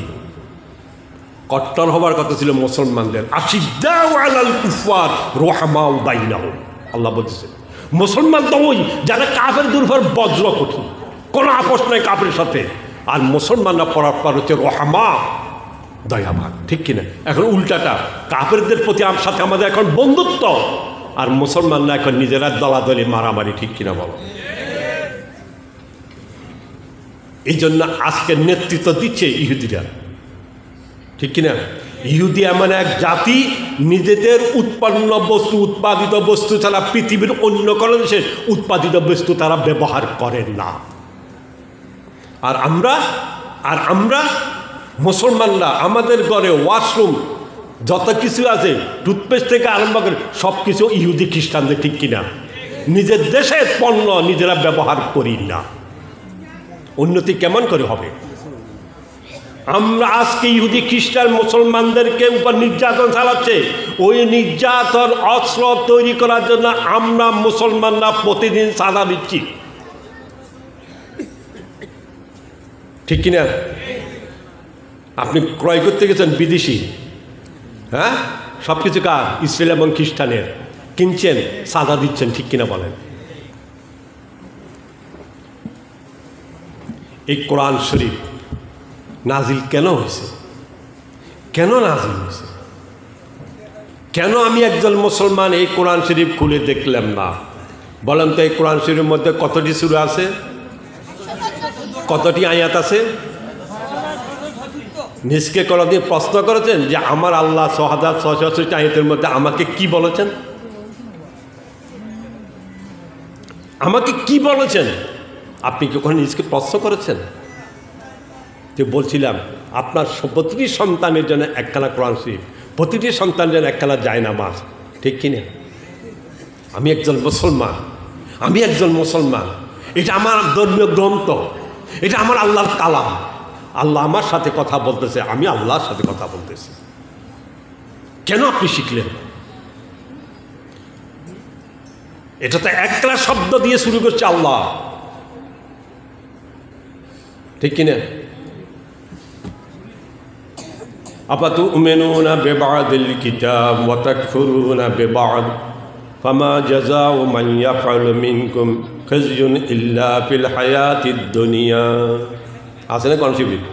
কট্টর হবার কথা ছিল মুসলমানদের, আশিদ্দাউ আলাল কুফার রুহামাউ বাইনাহুম। আল্লাহ বলতেছেন মুসলমান তো ওই যারা কাফেরদের উপর বজ্র কঠিন, কোনো আপোষ নাই কাফের সাথে। আর মুসলমানরা পরস্পর হচ্ছে রহমা, দয়াবান, ঠিক কিনা? এখন উল্টাটা, কাফেরদের প্রতি সাথে আমাদের এখন বন্ধুত্ব, আর মুসলমানরা এখন নিজেরা দলাদলি মারামারি, ঠিক কিনা বলো? এই জন্য আজকে নেতৃত্ব দিচ্ছে ইহুদিরা, ঠিক কিনা? ইহুদি এমন এক জাতি, নিজেদের উৎপন্ন বস্তু, উৎপাদিত বস্তু ছাড়া পৃথিবীর অন্য কোনো দেশের উৎপাদিত বস্তু তারা ব্যবহার করেন না। আর আমরা মুসলমানরা আমাদের ঘরে ওয়াশরুম যত কিছু আছে, টুথপেস্ট থেকে আরম্ভ করে সব কিছু ইহুদি খ্রিস্টানদের, ঠিক কিনা? নিজের দেশের পণ্য নিজেরা ব্যবহার করি না, উন্নতি কেমন করে হবে? আমরা আজকে ইহুদি খ্রিস্টান মুসলমানদেরকে উপর নির্যাতন চালাচ্ছে, ওই নির্যাতন অস্ত্র তৈরি করার জন্য আমরা মুসলমানরা প্রতিদিন সাদা দিচ্ছি, ঠিক কিনা? আপনি ক্রয় করতে গেছেন বিদেশি, হ্যাঁ, সব কিছু কার? ইসরায়েল এবং খ্রিস্টানের। কিনছেন, সাদা দিচ্ছেন, ঠিক কিনা বলেন? এই কোরআন শরীফ নাজিল কেন হয়েছে? কেন নাজিল হয়েছে? কেন আমি একজন মুসলমান এই কোরআন শরীফ খুলে দেখলাম না? বলেন তো, এই কোরআন শরীফের মধ্যে কতটি সূরা আছে? কতটি আয়াত আছে? নিজকে কোনদিন প্রশ্ন করেছেন যে আমার আল্লাহ 6666 আয়াতের মধ্যে আমাকে কি বলেছেন? আমাকে কি বলেছেন? আপনি কি ওখানে নিজকে প্রশ্ন করেছেন? যে বলছিলাম আপনার প্রতিটি সন্তানের জন্য একখানা কোরআন শরীফ, প্রতিটি সন্তানের জন্য একখানা জায়নামাজ, ঠিক কিনা? আমি একজন মুসলমান, আমি একজন মুসলমান, এটা আমার ধর্মীয় গ্রন্থ, এটা আমার আল্লাহর কালাম। আল্লাহ আমার সাথে কথা বলতেছে, আমি আল্লাহর সাথে কথা বলতেছি। কেন আপনি শিখলেন? এটা তো একটা শব্দ দিয়ে শুরু করছে আল্লাহ, ঠিক কিনা? আফাতুমিনুনা বিবাদিল কিতাব ওয়া তাকফুরুনা বিবাদ ফামা জাযাউ মান ইয়াফআলু মিনকুম খাযয়ুন ইল্লা ফিল হায়াতিদ দুনিয়া। আছে না কনসিপ্ট?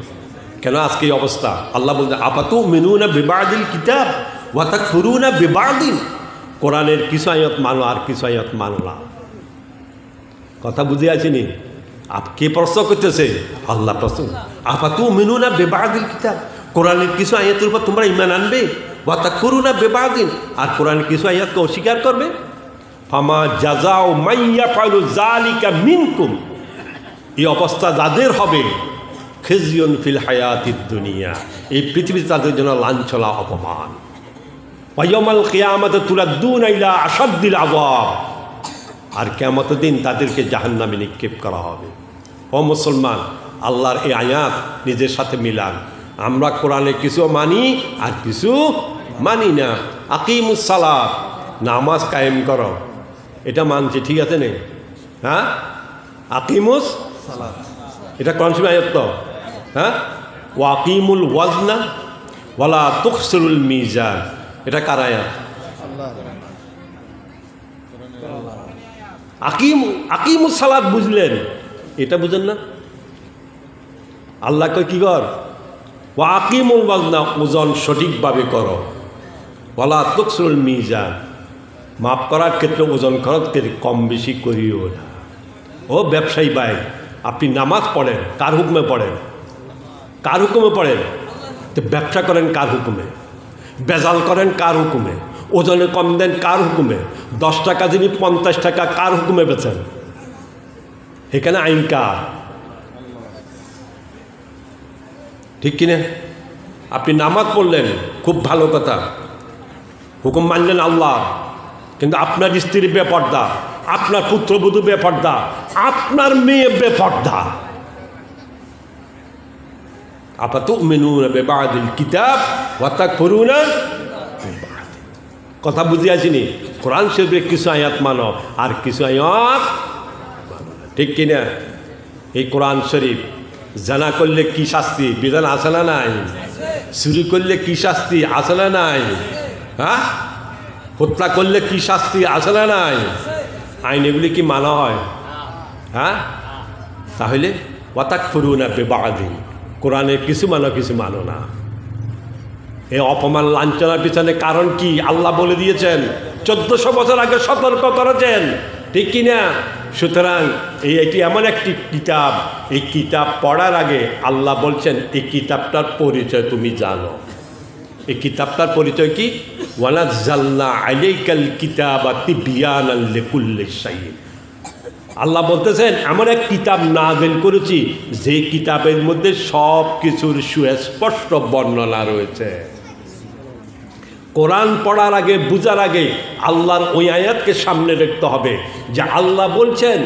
কেন আজকে এই অবস্থা? আল্লাহ বলতে আফাতুমিনুনা বিবাদিল কিতাব ওয়া তাকফুরুনা বিবাদিন। কোরআনের কিছু আয়াত মানো আর কিছু আয়াত মানো না। কথা বুঝে আসেনি? কে প্রশ্ন করতেছে? আল্লাহ প্রশ্ন। আফাতুমিনুনা বিবাদিল কিতাব, কোরআনের কিছু আয়াতের উপর তোমরা ঈমান আনবে, ওয়া তাকফুরুনা বিবাদিন, আর কোরআনের কিছু আয়াতকে অস্বীকার করবে। ফামা জাযাউ মান ইয়াফআলু যালিকা মিনকুম, এই অবস্থা যাদের হবে, খিজিয়ুন ফিল হায়াতিদ দুনিয়া, এই পৃথিবীতে তাদের জন্য লাঞ্ছনা অপমান। ওয়া ইয়াউমাল কিয়ামাতি তুরাদ্দুনা ইলা আশাদ্দিল আযাব, আর কিয়ামতের দিন তাদেরকে জাহান্নামে নিক্ষেপ করা হবে। ও মুসলমান, আল্লাহর এই আয়াত নিজের সাথে মিলান। আমরা কোরআনে কিছু মানি আর কিছু মানি না। আকিমুস সালাত, নামাজ কায়েম করো, এটা মানছি, ঠিক আছে নেই? হ্যাঁ, আকিমুস সালাত, এটা কোরআন শরীফের আয়াত তো। হ্যাঁ, ওয়া আকিমুল ওয়াজনা ওয়ালা তুখসিরুল মিজান, এটা কার আয়াত? আকিমুস সালাত বুঝলেন, এটা বুঝেন না? আল্লাহ কয় কি কর? ওয়া আকিমুল ওয়াজনা, ওজন সঠিকভাবে করো, ওয়ালা তুকসিরুল মিজান, মাপ করার ক্ষেত্রে ওজন করার ক্ষেত্রে কম বেশি করিও না। ও ব্যবসায়ী ভাই, আপনি নামাজ পড়েন, কার হুকুমে পড়েন? কার হুকুমে পড়েন? তো ব্যবসা করেন কার হুকুমে? বেজাল করেন কার হুকুমে? ওজনে কম দেন কার হুকুমে? 10 টাকা যিনি 50 টাকা কার হুকুমে বেচেন? এখানে আইন কার? ঠিক কিনা? আপনি নামাজ পড়লেন, খুব ভালো কথা, হুকুম মানলেন আল্লাহ, কিন্তু আপনার স্ত্রী বেপর্দা, আপনার পুত্রবধূ বেপর্দা, আপনার মেয়ে বেপর্দা। আফাতুমিনুনা বিবাদিল কিতাব ওয়া তাকফুরুনা বিবাদ। কথা বুঝে আসিনি? কোরআন শরীফের কিছু আয়াত মানো আর কিছু আয়াত মানো না, ঠিক কিনা? এই কোরআন শরীফ জানা করলে কি শাস্তি বিধান আছে না নাই? চুরি করলে কি শাস্তি আছে না নাই? হ্যাঁ, হত্যা করলে কি শাস্তি আছে না নাই? আইন এগুলি কি মানা হয়? হ্যাঁ, তাহলে ওয়া তাকফুরুনা বিবাদিন, কোরআনের কিছু মানো কিছু মানো না। এই অপমান লাঞ্ছনার পিছনে কারণ কি আল্লাহ বলে দিয়েছেন, 1400 বছর আগে সতর্ক করেছেন, ঠিক কিনা? সুতরাং এটি এমন একটি কিতাব, এই কিতাব পড়ার আগে আল্লাহ বলছেন এই কিতাবটার পরিচয় তুমি জানো। এই কিতাবটার পরিচয় কি? ওয়ানাজ্জালনা আলাইকাল কিতাবা তিবয়ানাল লিকুল্লি শাই। আল্লাহ বলতেছেন এমন এক কিতাব নাযিল করেছি যে কিতাবের মধ্যে সব কিছুর সুস্পষ্ট বর্ণনা রয়েছে। কোরআন পড়ার আগে, বুঝার আগে আল্লাহর ওই আয়াতকে সামনে রাখতে হবে যে আল্লাহ বলছেন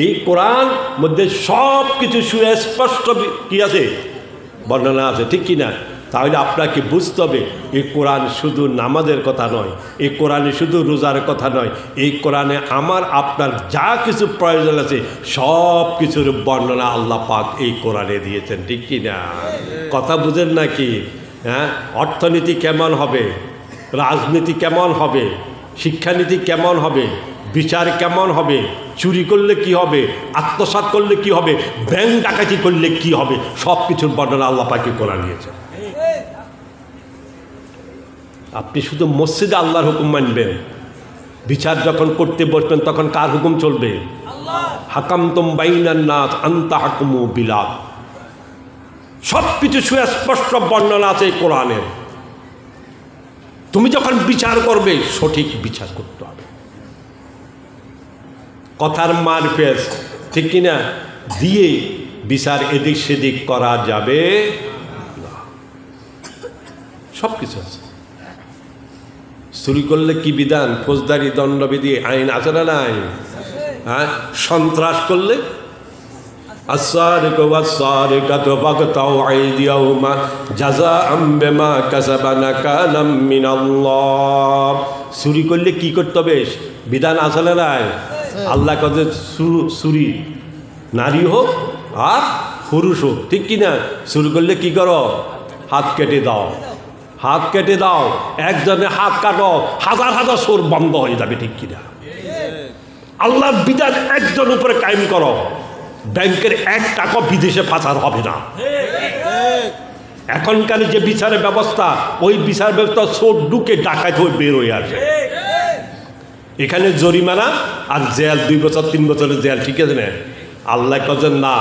এই কোরআন মধ্যে সব কিছু সুস্পষ্ট কি আছে, বর্ণনা আছে, ঠিক কিনা? তাহলে আপনাকে বুঝতে হবে এই কোরআন শুধু নামাজের কথা নয়, এই কোরআনে শুধু রোজার কথা নয়, এই কোরআনে আমার আপনার যা কিছু প্রয়োজন আছে সব কিছুর বর্ণনা আল্লাহ পাক এই কোরআনে দিয়েছেন, ঠিক কিনা? কথা বুঝেন নাকি? হ্যাঁ, অর্থনীতি কেমন হবে, রাজনীতি কেমন হবে, শিক্ষানীতি কেমন হবে, বিচার কেমন হবে, চুরি করলে কি হবে, আত্মসাৎ করলে কি হবে, ব্যাংক ডাকাতি করলে কি হবে, সব কিছুর বর্ণনা আল্লাহ পাক কোরআন দিয়েছেন। আপনি শুধু মসজিদে আল্লাহর হুকুম মানবেন, বিচার যখন করতে বসবেন তখন কার হুকুম চলবে? হাকামতুম বাইনান নাস আনতা হাকুমু বিলাদ। সব কিছু সুস্পষ্ট বর্ণনা আছে কোরআনে। তুমি যখন বিচার করবে সঠিক বিচার করতে হবে, কথার মারফেজ, ঠিক কিনা, দিয়ে বিচার এদিক সেদিক করা যাবে না। সব কিছু আছে। চুরি করলে কি বিধান, ফৌজদারি দণ্ডবিধি আইন আছে না নাই? হ্যাঁ, সন্ত্রাস করলে السارق والسارقة فاقطعوا أيديهما جزاء بما كسبا نكالا من الله। চুরি করলে কি করতে হবে, বিধান আছে না নাই? আল্লাহ কাছে চুরি নারী হোক আর পুরুষ হোক, ঠিক কিনা? চুরি করলে কি করো? হাত কেটে দাও, হাত কেটে দাও। একজনের হাত কাটো, হাজার হাজার চোর বন্ধ হয়ে যাবে, ঠিক কিনা? আল্লাহর বিধান একজন উপরে কায়েম করো, ব্যাংকের 1 টাকা বিদেশে পাচার হবে না। এখনকার যে বিচারের ব্যবস্থা, ওই বিচার ব্যবস্থা চোর ঢুকে ডাকাত হয়ে বের হয়ে আসে। এখানে জরিমানা আর জেল, 2 বছর 3 বছরের জেল, ঠিক আছে না? আল্লাহ কজন না,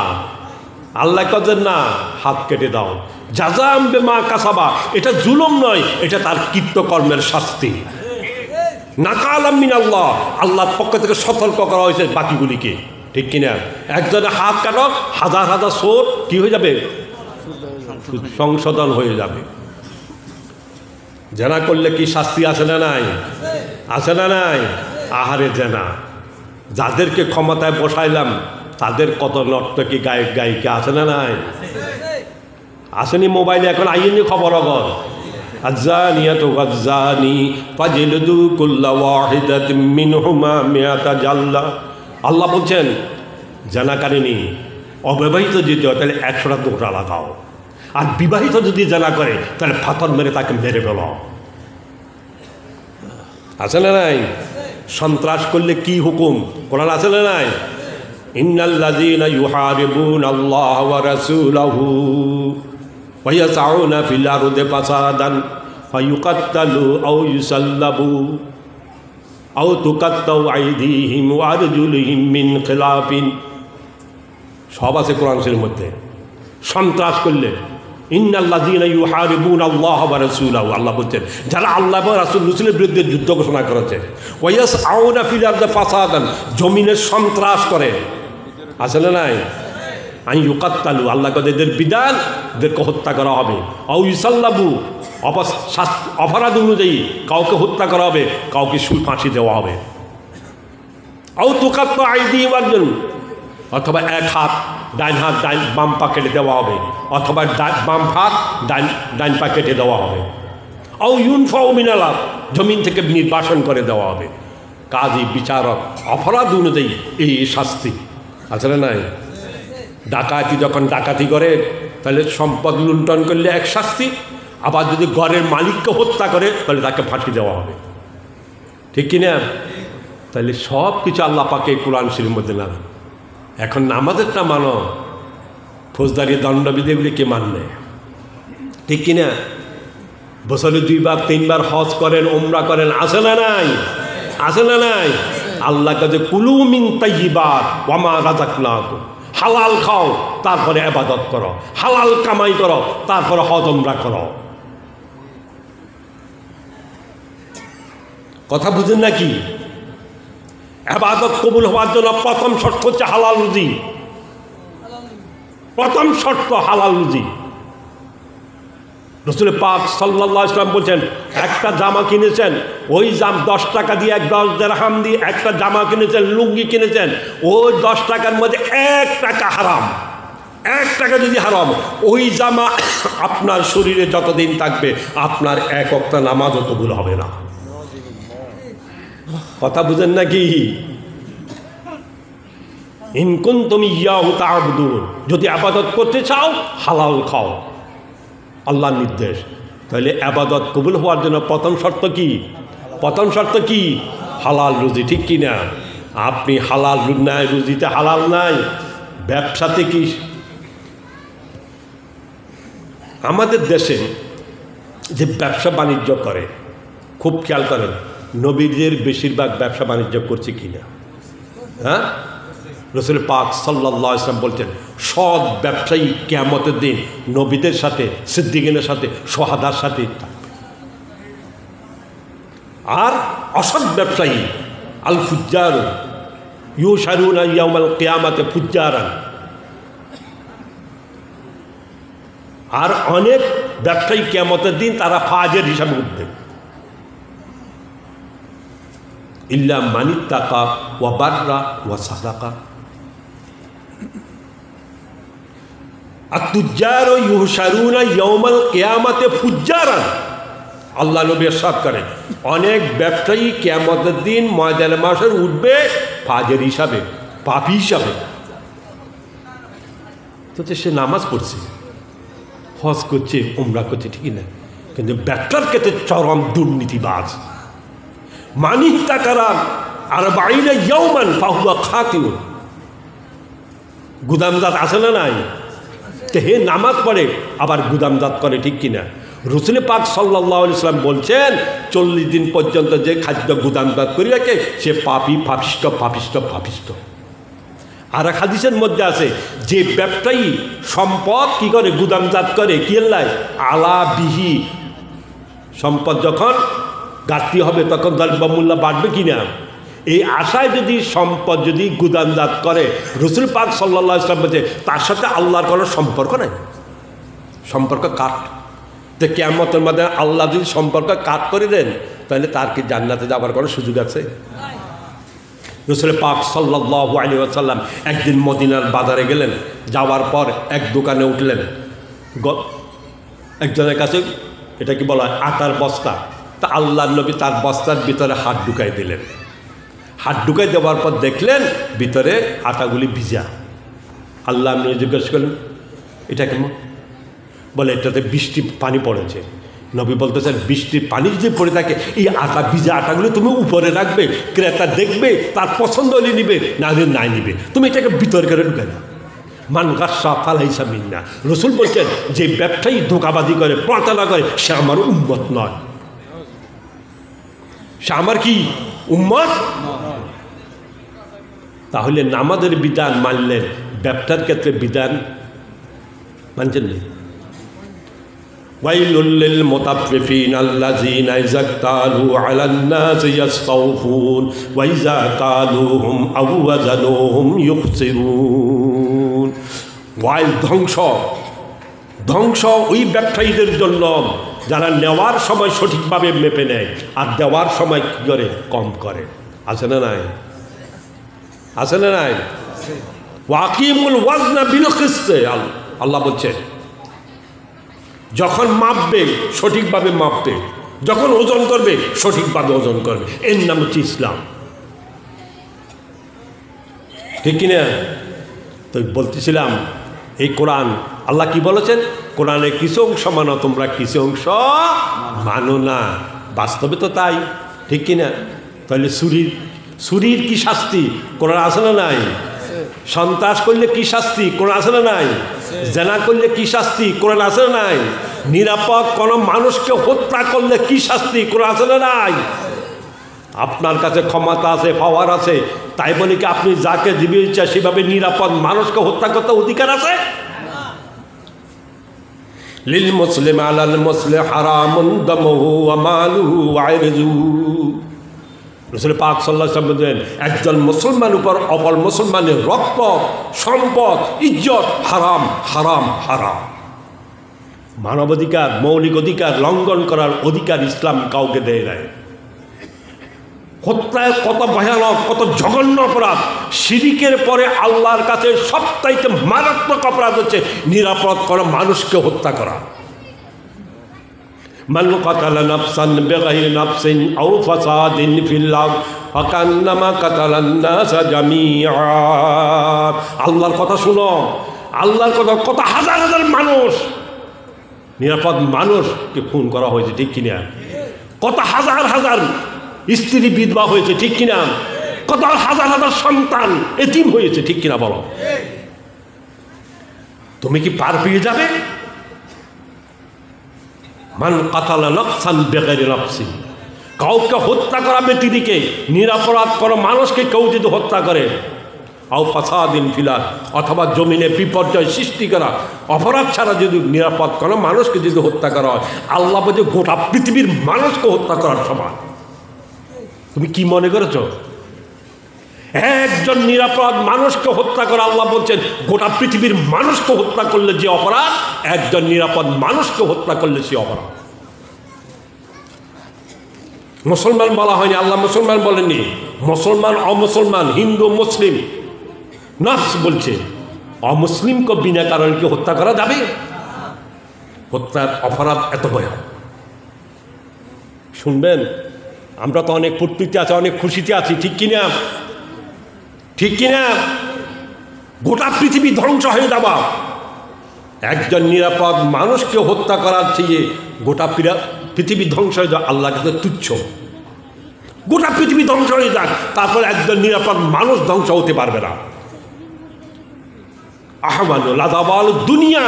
আল্লাহ কজন না, হাত কেটে দাও। জাযাম বিমা কাসাবা, এটা জুলুম নয়, এটা তার কৃতকর্মের শাস্তি। নাকালাম মিনাল্লাহ, আল্লাহর পক্ষ থেকে সতর্ক করা হয়েছে বাকিগুলিকে, ঠিক কিনা? একজনে হাত কাটো, হাজার হাজার সোর কি হয়ে যাবে? সংশোধন হয়ে যাবে। জেনা করলে কি শাস্তি আছে না নাই? আছে না নাই? আহারে জেনা, যাদেরকে ক্ষমতায় বসাইলাম তাদের কত নর্তকী গায়ক গায়িকা আছে না নাই? আসেনি মোবাইলে এখন আইনি খবর অগর আজ্জানিয়াতু ওয়াজ্জানি ফাজলিদু কুল্লা ওয়াহিদাতিন মিনহুমা মিআতা জাল্লা। আল্লাহ বলছেন জানাকারিনী অবিবাহিত যদি হয় তাহলে 100টা দোঁটা লাগাও, আর বিবাহিত যদি জানা করে তাহলে ফাতর মেরে তাকে মেরে ফেল। আছে না নাই? সন্ত্রাস করলে কি হুকুম কোরআন আছে না নাই? ইন্নাল্লাযীনা ইউহারিবুনা আল্লাহ ওয়া রাসূলাহু ওয়া ইয়াসআউনা ফিল আরদি ফাসাদান ফায়ুকাত্তালু আও ইউসাল্লাবু আও তুকাত্তাউ আইদিহিম ওয়া আরজুলুহুম মিন খিলাফিন। সব আছে কোরআন শরীফের মধ্যে। সন্ত্রাস করলে ইন্নাল্লাযীনা ইউহারিবুনা আল্লাহ ওয়া রাসূলাহু, আল্লাহ বলছেন যারা আল্লাহ এবং রাসূলের বিরুদ্ধে যুদ্ধ ঘোষণা করেছে, ওয়া ইয়াসআউনা ফিল আরদি ফাসাদান, জমিনের সন্ত্রাস করে, আছে না নাই? আন ইউকাত্তালু, আল্লাহ কয় এদের বিধান এদেরকে হত্যা করা হবে। আও ইউসাল্লাবু, অপরাধ অনুযায়ী কাউকে হত্যা করা হবে, কাউকে ফাঁসি দেওয়া হবে। আও তুকাত্তাউ আইদিহিম ওয়া আরজুলুহুম, অথবা এক হাত ডাইন হাত বাম পা কেটে দেওয়া হবে, অথবা বাম হাত ডাইন পা কেটে দেওয়া হবে। আও ইউনফাউ মিনাল আরদ, জমিন থেকে নির্বাসন করে দেওয়া হবে। কাজী বিচারক অপরাধ অনুযায়ী এই শাস্তি, আছে না নাই? ডাকাতি যখন ডাকাতি করে তাহলে সম্পদ লুণ্ঠন করলে এক শাস্তি, আবার যদি ঘরের মালিককে হত্যা করে তাহলে তাকে ফাঁসি দেওয়া হবে, ঠিক কিনা? তাহলে সব কিছু আল্লাহ পাকে কোরআন শরীফের মধ্যে না। এখন নামাজেরটা মানো, ফৌজদারি দণ্ডবিধিগুলি কে মানবে, ঠিক কিনা? বছরে 2 বার 3 বার হজ করেন, উমরা করেন, আছে না নাই? আছে না নাই? আল্লাহ কাছে কুলু মিন তাইয়্যিবাত ওয়া মা রাযাকনাকুম, হালাল খাও তারপরে ইবাদত করো, হালাল কামাই করো তারপরে হজ উমরা করো। কথা বুঝেন নাকি? ইবাদত কবুল হওয়ার জন্য প্রথম শর্ত হচ্ছে হালাল রুজি। প্রথম শর্ত হালাল রুজি। রাসূল পাক সাল্লাল্লাহু আলাইহি ওয়াসাল্লাম বলছেন, একটা জামা কিনেছেন, ওই 10 টাকা দিয়ে 10 দিরহাম দিয়ে একটা জামা কিনেছেন, লুঙ্গি কিনেছেন, ওই 10 টাকার মধ্যে 1 টাকা হারাম। 1 টাকা যদি হারাম, ওই জামা আপনার শরীরে যতদিন থাকবে আপনার 1 ওয়াক্ত নামাজও কবুল হবে না। কথা বুঝেন নাকি? ইন কুনতুম ইয়াহু তা'বুদুন, যদি ইবাদত করতে চাও হালাল খাও, আল্লাহর নির্দেশ। তাহলে ইবাদত কবুল হওয়ার জন্য প্রথম শর্ত কি? প্রথম শর্ত কি? হালাল রুজি, ঠিক কি না? আপনি হালাল নাই, রুজিতে হালাল নাই, ব্যবসাতে কি? আমাদের দেশে যে ব্যবসা বাণিজ্য করে খুব খেয়াল করেন, নবীদের বেশিরভাগ ব্যবসা বাণিজ্য করছে কিনা? হ্যাঁ, রাসূল পাক সাল্লাল্লাহু আলাইহি ওয়াসাল্লাম বলছেন সৎ ব্যবসায়ী কিয়ামতের দিন নবীদের সাথে, সিদ্দিকিনের সাথে, শুহাদার সাথে থাকবে। আর অসৎ ব্যবসায়ী আল ফুজ্জার ইউশারুনা ইয়াউমাল কিয়ামাতে ফুজ্জারান, আর অনেক ব্যবসায়ী কিয়ামতের দিন তারা ফাজের হিসাবে উঠবে। ইল্লা মানিত্তাকা ওয়া বাররা ওয়া সাদাকা। আত-তুজ্জার ইউহশারুনা ইয়াউমাল কিয়ামাতে ফুজ্জারান। আল্লাহ নবী ইরশাদ করেন, অনেক ব্যবসায়ী কিয়ামতের দিন ময়দানে মাশর উঠবে ফাজের হিসাবে, পাপী হিসাবে। তো সে নামাজ পড়ছে, হজ করছে, উমরা করছে, ঠিকই না, কিন্তু ব্যবসার ক্ষেত্রে চরম দুর্নীতিবাজ। মানিত্তাকারান আরবাঈনা ইয়াওমান ফাহুয়া খাতিউন। গুদামজাত আছে না নাই? তো হে নামাজ পড়ে আবার গুদামজাত করে, ঠিক কিনা? রাসূল পাক সাল্লাল্লাহু আলাইহি ওয়াসাল্লাম বলছেন 40 দিন পর্যন্ত যে খাদ্য গুদামজাত করে রাখে সে পাপী, পাপিষ্ঠ, পাপিষ্ঠ, পাপিষ্ঠ। আর এক হাদিসের মধ্যে আছে যে ব্যবসায়ী সম্পদ কি করে গুদামজাত করে কি এল্লাই আলা বিহি, সম্পদ যখন ঘাটতি হবে তখন দ্রব্যমূল্য বাড়বে কিনা, এই আশায় যদি সম্পদ যদি গুদামজাত করে, রসুল পাক সাল্লাল্লাহু আলাইহি ওয়াসাল্লাম বলছে তার সাথে আল্লাহর কোনো সম্পর্ক নাই, সম্পর্ক কাট। তো কিয়ামতের মধ্যে আল্লাহ যদি সম্পর্ক কাট করে দেন তাহলে তার কি জান্নাতে যাবার কোনো সুযোগ আছে? রসুল পাক সাল্লাল্লাহু আলাইহি ওয়াসাল্লাম একদিন মদিনার বাজারে গেলেন, যাওয়ার পর এক দোকানে উঠলেন, একজনের কাছে এটা কি বলা হয় আটার বস্তা, তা আল্লাহর নবী তার বস্তার ভিতরে হাত ঢুকাই দিলেন। হাত ঢুকাই দেওয়ার পর দেখলেন ভিতরে আটাগুলি ভিজা। আল্লাহ নবী জিজ্ঞেস করলেন এটা কেমন? বলে এটাতে বৃষ্টির পানি পড়েছে। নবী বলতেছেন বৃষ্টির পানি যদি পড়ে থাকে এই আটা ভিজা আটাগুলো তুমি উপরে রাখবে, ক্রেতা দেখবে, তার পছন্দ হলে নিবে, না হলে নাই নিবে, তুমি এটাকে ভিতরে করে ঢুকে না। মান গাসা ফালাইসা মিন্না, রসুল বলছেন যে ব্যবসায়ী ধোঁকাবাজি করে প্রতারণা করে সে আমার উম্মত নয়, সে আমার কি উম্মত। তাহলে নামাজের বিধান মানলেন, ব্যবসার ক্ষেত্রে বিধান মানছেন না। ওয়াইলুল লিল মুতাফফিফিন আল্লাযীনা ইযা ক্তালু আলান নাসি ইস্তাওফুন ওয়া ইযা কালুহুম আও ওয়াজানুহুম ইউখসিরুন। ওয়াইল ধ্বংস, ধ্বংস ওই ব্যবসায়ীদের জন্য যারা নেওয়ার সময় সঠিকভাবে মেপে নেয় আর দেওয়ার সময় কী করে কম করে। আছে না নাই? আছে না নাই? ওয়াকিমুল ওয়াজনা বিল কিসত, আল্লাহ বলছেন যখন মাপবে সঠিকভাবে মাপবে, যখন ওজন করবে সঠিকভাবে ওজন করবে, এর নাম হচ্ছে ইসলাম। ঠিক কিনা? তো বলতেছিলাম এই কোরআন আল্লাহ কি বলেছেন, কোরআনে কিছু অংশ মানো তোমরা, কিছু অংশ মানো না। বাস্তবে তো তাই, ঠিক কিনা? তাহলে চুরির কি শাস্তি কোরআন আছে না নাই? সন্ত্রাস করলে কি শাস্তি কোরআন আছে না নাই? জেনা করলে কি শাস্তি কোরআন আছে না নাই? নিরাপদ কোনো মানুষকে হত্যা করলে কি শাস্তি কোরআন আছে না নাই? আপনার কাছে ক্ষমতা আছে, পাওয়ার আছে, তাই বলে কি আপনি যাকে দিবে ইচ্ছা সেভাবে নিরাপদ মানুষকে হত্যা করতে অধিকার আছে? লিল মুসলিম আলাল মুসলিম হারামুন দামুহু ওয়া মালুহু ওয়া ইরজুহু। রাসূল পাক সাল্লাল্লাহু আলাইহি ওয়াসাল্লাম বলেন একজন মুসলমান উপর অপর মুসলমানের রক্ত, সম্পদ, ইজ্জত হারাম, হারাম, হারাম। মানবাধিকার, মৌলিক অধিকার লঙ্ঘন করার অধিকার ইসলাম কাউকে দেয় নাই। হত্যায় কত ভয়ানক, কত জঘন্য অপরাধ। শিরিকের পরে আল্লাহর কাছে সবচাইতে মারাত্মক অপরাধ হচ্ছে নিরাপদ কোনো মানুষকে হত্যা করা। মান কাতালা নাফসান বিগাইরি নাফসিন আও ফাসাদিন ফিল আরদ ফাকান্নামা কাতালান নাসা জামিআ। আল্লাহর কথা শুনো, আল্লাহর কথা, কত হাজার হাজার মানুষ, নিরাপদ মানুষকে খুন করা হয়েছে, ঠিক কিনা? কত হাজার হাজার স্ত্রী বিধবা হয়েছে, ঠিক কিনা? কত হাজার হাজার সন্তান এতিম হয়েছে, ঠিক কিনা বলো? তুমি কি পার পেয়ে যাবে? মান কাতালা নাফসান বিগাইরি নাফসিন, কাউকে হত্যা করা ব্যক্তিকে, নিরাপরাধ কোনো মানুষকে কেউ যদি হত্যা করে, আও ফাসাদিন ফিল আরদ, অথবা জমিনে বিপর্যয় সৃষ্টি করা, অপরাধ ছাড়া যদি নিরাপদ কোনো মানুষকে যদি হত্যা করা হয়, আল্লাহ বলছে গোটা পৃথিবীর মানুষকে হত্যা করার সমান। তুমি কি মনে করেছ? একজন নিরাপদ মানুষকে হত্যা করা, আল্লাহ বলছেন গোটা পৃথিবীর মানুষকে হত্যা করলে যে অপরাধ, একজন নিরাপদ মানুষকে হত্যা করলে সে অপরাধ। মুসলমান বলা হয়নি, আল্লাহ মুসলমান বলেননি। মুসলমান অমুসলমান, হিন্দু মুসলিম নাস বলছে। অমুসলিমকে বিনা কারণে কি হত্যা করা যাবে? হত্যার অপরাধ এত ভয়াবহ। শুনবেন, আমরা তো অনেক ফুর্তিতে আছি, অনেক খুশিতে আছি, ঠিক কিনা? ঠিক কিনা? গোটা পৃথিবী ধ্বংস হয়ে যাবা, একজন নিরাপদ মানুষকে হত্যা করার চেয়ে গোটা পৃথিবী ধ্বংস হয়ে যাওয়া আল্লাহর কাছে তুচ্ছ। গোটা পৃথিবী ধ্বংস হয়ে যাক, তারপর একজন নিরাপদ মানুষ ধ্বংস হতে পারবে না। আহমানু লাযাবাল দুনিয়া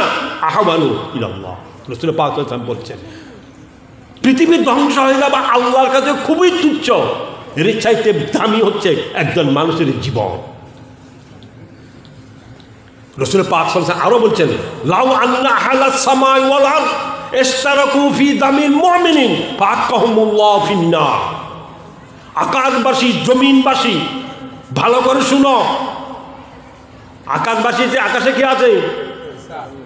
আহমানু ইলাল্লাহ, রাসূল পাক সাল্লাল্লাহু আলাইহি ওয়াসাল্লাম বলছেন পৃথিবী ধ্বংস হয়ে যাবে আল্লাহর কাছে খুবই তুচ্ছ। এর চাইতে দামি হচ্ছে একজন মানুষের জীবন। রাসূল পাক সাল্লাল্লাহু আলাইহি ওয়াসাল্লাম আরো বলছেন, লাউ আন্না আহলাস সামাই ওয়াল আরদ ইশতারাকু ফি দামিল মুমিনিন ফাআকাহুমুল্লাহু ফিন-নার। আকাশবাসী, জমিনবাসী, ভালো করে শুনো, আকাশবাসী যে আকাশে কি আছে?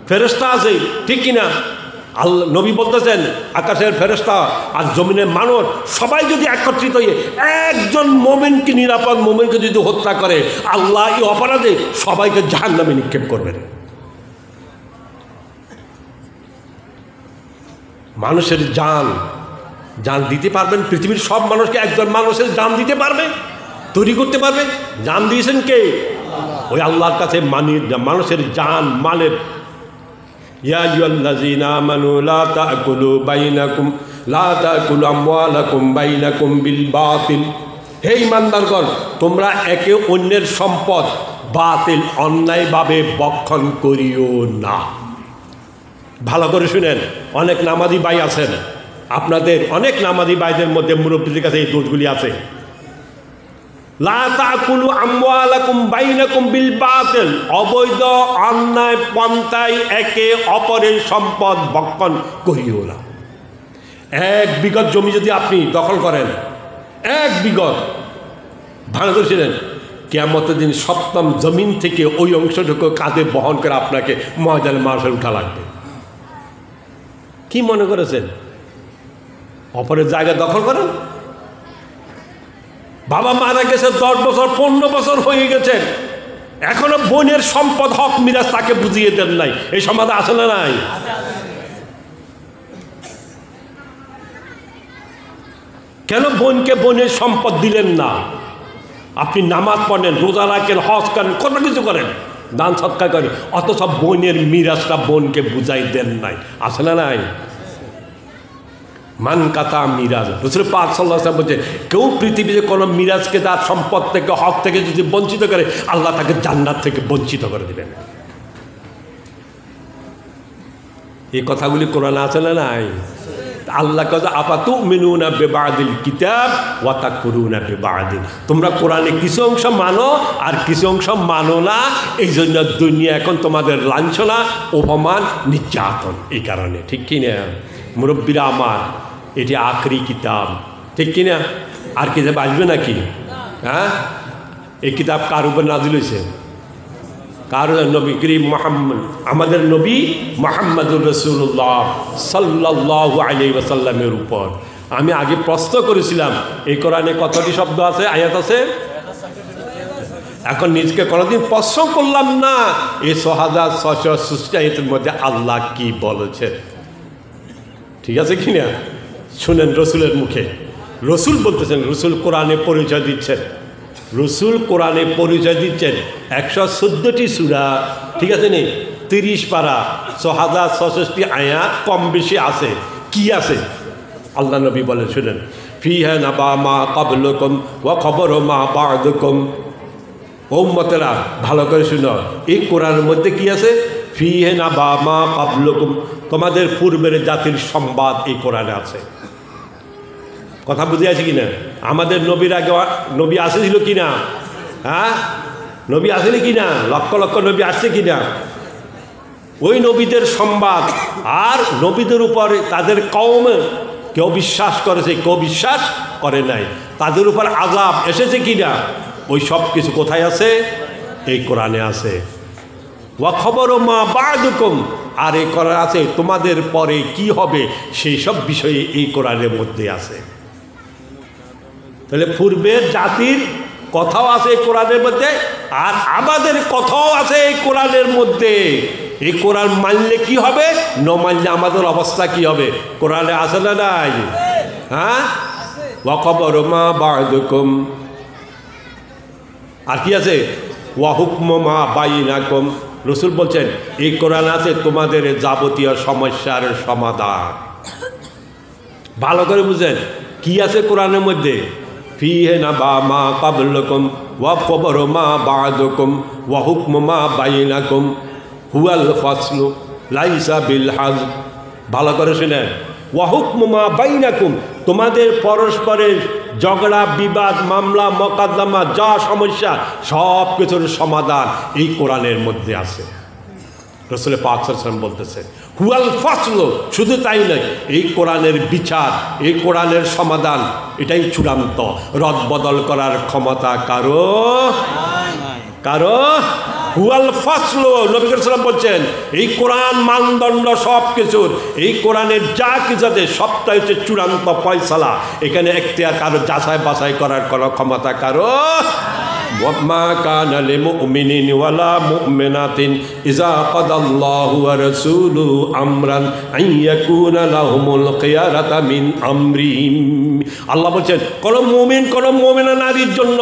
ফেরেশতা আছে, ঠিক কিনা? আল্লাহ নবী বলতেছেন আকাশের ফেরেশতা আর জমিনের মানুষ সবাই যদি একত্রিত হয়ে একজন মোমেনকে, নিরাপদ মোমেনকে যদি হত্যা করে, আল্লাহ এই অপরাধে সবাইকে জাহান্নামে নিক্ষেপ করবেন। মানুষের জান দিতে পারবেন? পৃথিবীর সব মানুষকে একজন মানুষের জান দিতে পারবে, তৈরি করতে পারবে? জান দিয়েছেন কে? ওই আল্লাহর কাছে মানুষের জান মালের। ইয়া আইয়ুহাল্লাযীনা আমানু লা তাকুলু আমওয়ালাকুম বাইনাকুম বিল বাতিল। হে ঈমানদারগণ, তোমরা একে অন্যের সম্পদ বাতিল, অন্যায়ভাবে ভক্ষণ করিও না। ভালো করে শুনেন, অনেক নামাজি ভাই আছেন, আপনাদের অনেক নামাজি ভাইদের মধ্যে মুরব্বীদের কাছে এই দোষগুলি আছে। লা তাকুলু আমওয়ালাকুম বাইনাকুম বিল বাতিল, অবৈধ অন্যায় পন্থায় একে অপরের সম্পদ ভক্ষণ করিও না। এক বিঘত জমি যদি আপনি দখল করেন, এক বিঘত, ভালো করেছিলেন, কিয়ামতের দিন সপ্তম জমিন থেকে ওই অংশটুকু কাঁধে বহন করে আপনাকে ময়দানে মানুষের উঠা লাগবে। কি মনে করেছেন অপরের জায়গা দখল করেন? বাবা মারা গেছে 10 বছর 15 বছর হয়ে গেছে, এখনো বোনের সম্পদ হক মিরাজ তাকে বুঝিয়ে দেন নাই। এই সমাজ আছে না নাই? কেন বোনকে বোনের সম্পদ দিলেন না? আপনি নামাজ পড়েন, রোজা রাখেন, হজ করেন, কত কিছু করেন, দান সৎকার করেন, অথচ বোনের মিরাজটা বোনকে বুঝাই দেন নাই। আছে না নাই? মান কাতা মিরাজ, রাসূল পাক সাল্লাল্লাহু আলাইহি ওয়াসাল্লাম বলছে, কেউ পৃথিবীতে কোনো মিরাজকে তার সম্পদ থেকে, হক থেকে যদি বঞ্চিত করে, আল্লাহ তাকে জান্নাত থেকে বঞ্চিত করে দিবেন। এই কথাগুলি কোরআনে আছে না নাই? আল্লাহ কাজ আফাতুমিনুনা বিবাদিল কিতাব ওয়া তাকফুরুনা বিবাদিন। তোমরা কোরআনে কিছু অংশ মানো আর কিছু অংশ মানো না, এই জন্য দুনিয়া এখন তোমাদের লাঞ্ছনা, অপমান, নির্যাতন। এই কারণে, ঠিক কিনা মুরব্বীরা আমার? এটি আখরি কিতাব, ঠিক কিনা? আর কিতাব আসবে নাকি? হ্যাঁ, এই কিতাব কার উপর নাজিল হয়েছে? কার? নবী করিম মুহাম্মদ, আমাদের নবী মুহাম্মদুর রাসূলুল্লাহ সাল্লাল্লাহু আলাইহি ওয়াসাল্লামের উপর। আমি আগে প্রশ্ন করেছিলাম, এই কোরআনে কতটি শব্দ আছে, আয়াত আছে? এখন নিজকে কোনোদিন প্রশ্ন করলাম না এই 6666 আয়াতের মধ্যে আল্লাহ কি বলেছে। ঠিক আছে কিনা? শুনেন রসুলের মুখে। রসুল বলতেছেন, রসুল কোরআনে পরিচয় দিচ্ছেন, রসুল কোরআনে পরিচয় দিচ্ছেন 114টি সূরা, ঠিক আছে নি, 30 পারা, 6666 আয়াত, কম বেশি আছে। কি আছে? আল্লাহ নবী বলেন, শুনেন, ফিহা নাবা মা ক্বাবলুকুম ওয়া খবরু মা বা'দুকুম। ও উম্মতেরা ভালো করে শুনো, এই কোরআনের মধ্যে কি আছে? ফিহা নাবা মা ক্বাবলুকুম, তোমাদের পূর্বের জাতির সংবাদ এই কোরআনে আছে। কথা বুঝে আছে কিনা? আমাদের নবীর আগে নবী আসেছিল কিনা? হ্যাঁ, নবী আসেনি কিনা? লক্ষ লক্ষ নবী আসছে কিনা? ওই নবীদের সংবাদ, আর নবীদের উপরে তাদের কওমে কেউ বিশ্বাস করেছে, কেউ বিশ্বাস করে নাই, তাদের উপর আযাব এসেছে কিনা, ওই সব কিছু কোথায় আছে? এই কোরআনে আছে। ওয়া খবরু মা বা'দুকুম, আর এই কোরআন আছে তোমাদের পরে কি হবে সেই সব বিষয়ে এই কোরআনের মধ্যে আছে। তাহলে পূর্বের জাতির কথাও আছে এই কোরআনের মধ্যে, আর আমাদের কথাও আছে এই কোরআনের মধ্যে। এই কোরআন মানলে কি হবে, ন মানলে আমাদের অবস্থা কি হবে? কোরআনে আছে না নাই? হ্যাঁ, ওয়া খবরু মা বা'দুকুম, আর কি আছে? ওয়া হুকমু মা বাইনাকুম। রসুল বলছেন এই কোরআন আছে তোমাদের যাবতীয় সমস্যার সমাধান। ভালো করে বুঝেন কি আছে কোরআনের মধ্যে? ফিহে নাবা মা ক্বাবলুকুম ওয়া খবরু মা বা'দুকুম ওয়া হুকমু মা বাইনাকুম হুয়াল ফাসলু লাইসা বিল হাজব। ভালো করে শুনেন, ওয়া হুকমু মা বাইনাকুম, তোমাদের পরস্পরের ঝগড়া, বিবাদ, মামলা, মোকদ্দমা, যা সমস্যা সব কিছুর সমাধান এই কোরআনের মধ্যে আছে। রাসূল পাক সাল্লাল্লাহু আলাইহি ওয়াসাল্লাম বলতেছে হুয়াল ফাসল, শুধু তাই নয়, এই কোরআনের বিচার, এই কোরআনের সমাধান, এটাই চূড়ান্ত। রদ বদল করার ক্ষমতা কারো কারো হুয়াল ফাসল। নবী সাল্লাল্লাহু আলাইহি ওয়াসাল্লাম বলছেন এই কোরআন মানদণ্ড সব কিছুর, এই কোরআনের যা কিছু আছে সবটাই হচ্ছে চূড়ান্ত ফয়সালা। এখানে এখতিয়ার কারো, যাচাই বাছাই করার কোনো ক্ষমতা কারো। ওয়ামা কানা লিমুমিনিন ওয়ালা মুমিনাতিন ইযা কাদাল্লাহু ওয়া রাসূলুহু আমরান আইয়াকুনা লাহুমুল খিয়ারাতু মিন আমরিহিম। আল্লাহ বলেন কোন মুমিন, কোন মুমিনা নারীর জন্য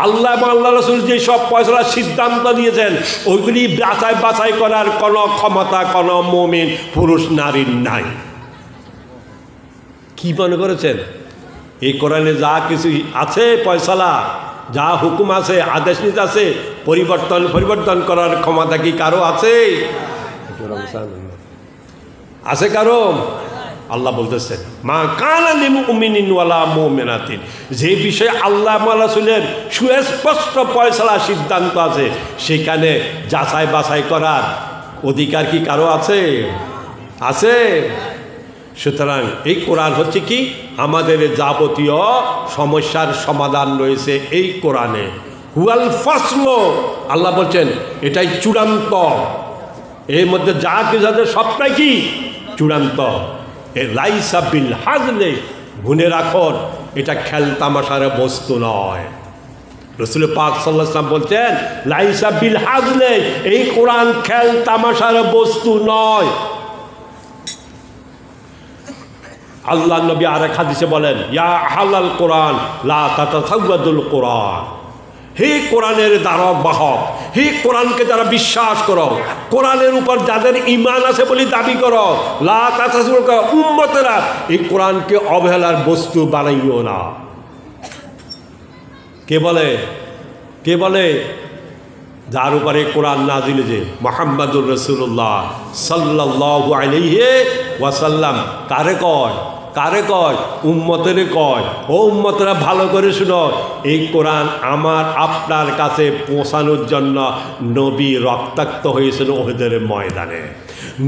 আল্লাহ এবং আল্লাহ রাসূল যে সব ফয়সালা সিদ্ধান্ত দিয়েছেন ওইগুলি যাচাই বাছাই করার কোনো ক্ষমতা কোনো মুমিন পুরুষ নারীর নাই। কি মনে করেছেন এই কোরআনে যা কিছু আছে ফয়সালা, যা হুকুম আছে, আদেশ নিতে আছে, পরিবর্তন করার ক্ষমতা কি কারো আছে? আছে কারো? আল্লাহ বলতেছেন মা কানা লিমুমিনিন ওয়ালা মুমিনাতিন, যে বিষয়ে আল্লাহ এবং রাসূলের সুস্পষ্ট ফয়সালা সিদ্ধান্ত আছে সেখানে যাচাই বাছাই করার অধিকার কি কারো আছে? আছে। সুতরাং এই কোরআন হচ্ছে কি আমাদের যাবতীয় সমস্যার সমাধান রয়েছে এই কোরআনে। হুয়াল ফাসল, আল্লাহ বলছেন এটাই চূড়ান্ত। এর মধ্যে যা কিছু আছে সবটাই কি চূড়ান্ত। এ লাইসা বিল হাজলে, গুনে রাখুন এটা খেলতামাশার বস্তু নয়। রাসূল পাক সাল্লাল্লাহু আলাইহি ওয়াসাল্লাম বলছেন লাইসা বিল হাজলে, এই কোরআন খেলতামাশার বস্তু নয়। আল্লাহ নবী আরেক হাদিসে বলেন ইয়া আহলাল কোরআন লা তাতাসাওয়াদুল কোরআন, হে কোরআনের দ্বারক বাহক, হে কোরআনকে যারা বিশ্বাস করো, কোরআনের উপর যাদের ঈমান আছে বলে দাবি করো, লা তাতাসাওয়াদুল উম্মতেরা এই কোরআনকে অবহেলার বস্তু বানাইও না। কে বলে? কে বলে? যার উপরে কোরআন নাজিল যে মুহাম্মাদুর রাসূলুল্লাহ সাল্লাল্লাহু আলাইহি ওয়াসাল্লাম। কারে কয়? কারে কয়? উম্মতের কয়। ও উম্মতেরা ভালো করে শুনো, এই কোরআন আমার আপনার কাছে পৌঁছানোর জন্য নবী রক্তাক্ত হয়েছিল ওহদের ময়দানে,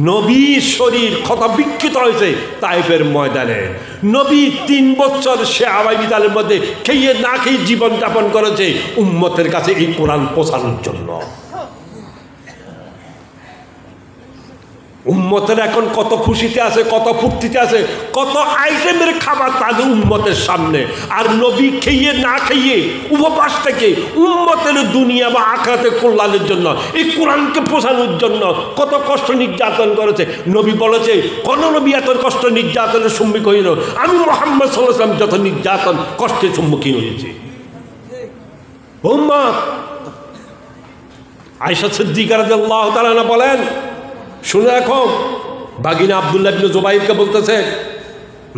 নবীর শরীর ক্ষত বিক্ষত হয়েছে তাইফের ময়দানে, নবী 3 বছর সে আবাবিতালের মধ্যে খেয়ে না খেয়ে জীবনযাপন করেছে উম্মতের কাছে এই কোরআন পৌঁছানোর জন্য। উম্মতের এখন কত খুশিতে আছে, কত ফুর্তিতে আছে, কত আইটেমের খাবার তাদের উম্মতের সামনে। আর নবী খেয়ে না খেয়ে উপবাস থেকে উম্মতের দুনিয়া বা আখিরাতের কল্যাণের জন্য এই কোরআনকে পৌঁছানোর জন্য কত কষ্ট নির্যাতন করেছে। নবী বলেছে কোন নবী এত কষ্ট নির্যাতনের সম্মুখীন হইল, আমি মুহাম্মদ সাল্লাল্লাহু আলাইহি ওয়াসাল্লাম যত নির্যাতন কষ্টের সম্মুখীন হয়েছি। উম্মত আয়েশা সিদ্দিকা রাদিয়াল্লাহু তাআলা আনহা বলেন, শুনে রাখো, বাগিনা আব্দুল্লাহ ইবনে জুবাইরকে বলতেছে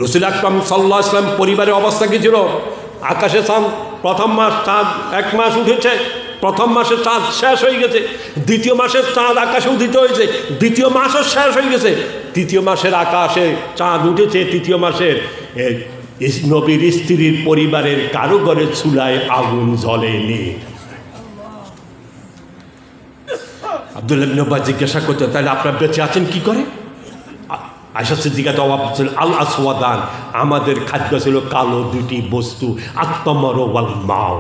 রাসূল আকরাম সাল্লাল্লাহু আলাইহি ওয়াসাল্লাম পরিবারের অবস্থা কি ছিল? আকাশে চাঁদ, প্রথম মাস চাঁদ 1 মাস উঠেছে, প্রথম মাসে চাঁদ শেষ হয়ে গেছে, দ্বিতীয় মাসের চাঁদ আকাশে উদিত হয়েছে, দ্বিতীয় মাসও শেষ হয়ে গেছে, তৃতীয় মাসের আকাশে চাঁদ উঠেছে, তৃতীয় মাসের নবীর স্ত্রীর পরিবারের কারো ঘরে চুলায় আগুন জ্বলেনি। আব্দুল্লাহ ইবনে উবাই জিজ্ঞাসা করতেন তাহলে আপনারা বেঁচে আছেন কি করে? আয়েশা সিদ্দিকা জবাব দিচ্ছেন আল আসওয়াদান, আমাদের খাদ্য ছিল কালো 2টি বস্তু, আত্মমর ওয়াল মাও,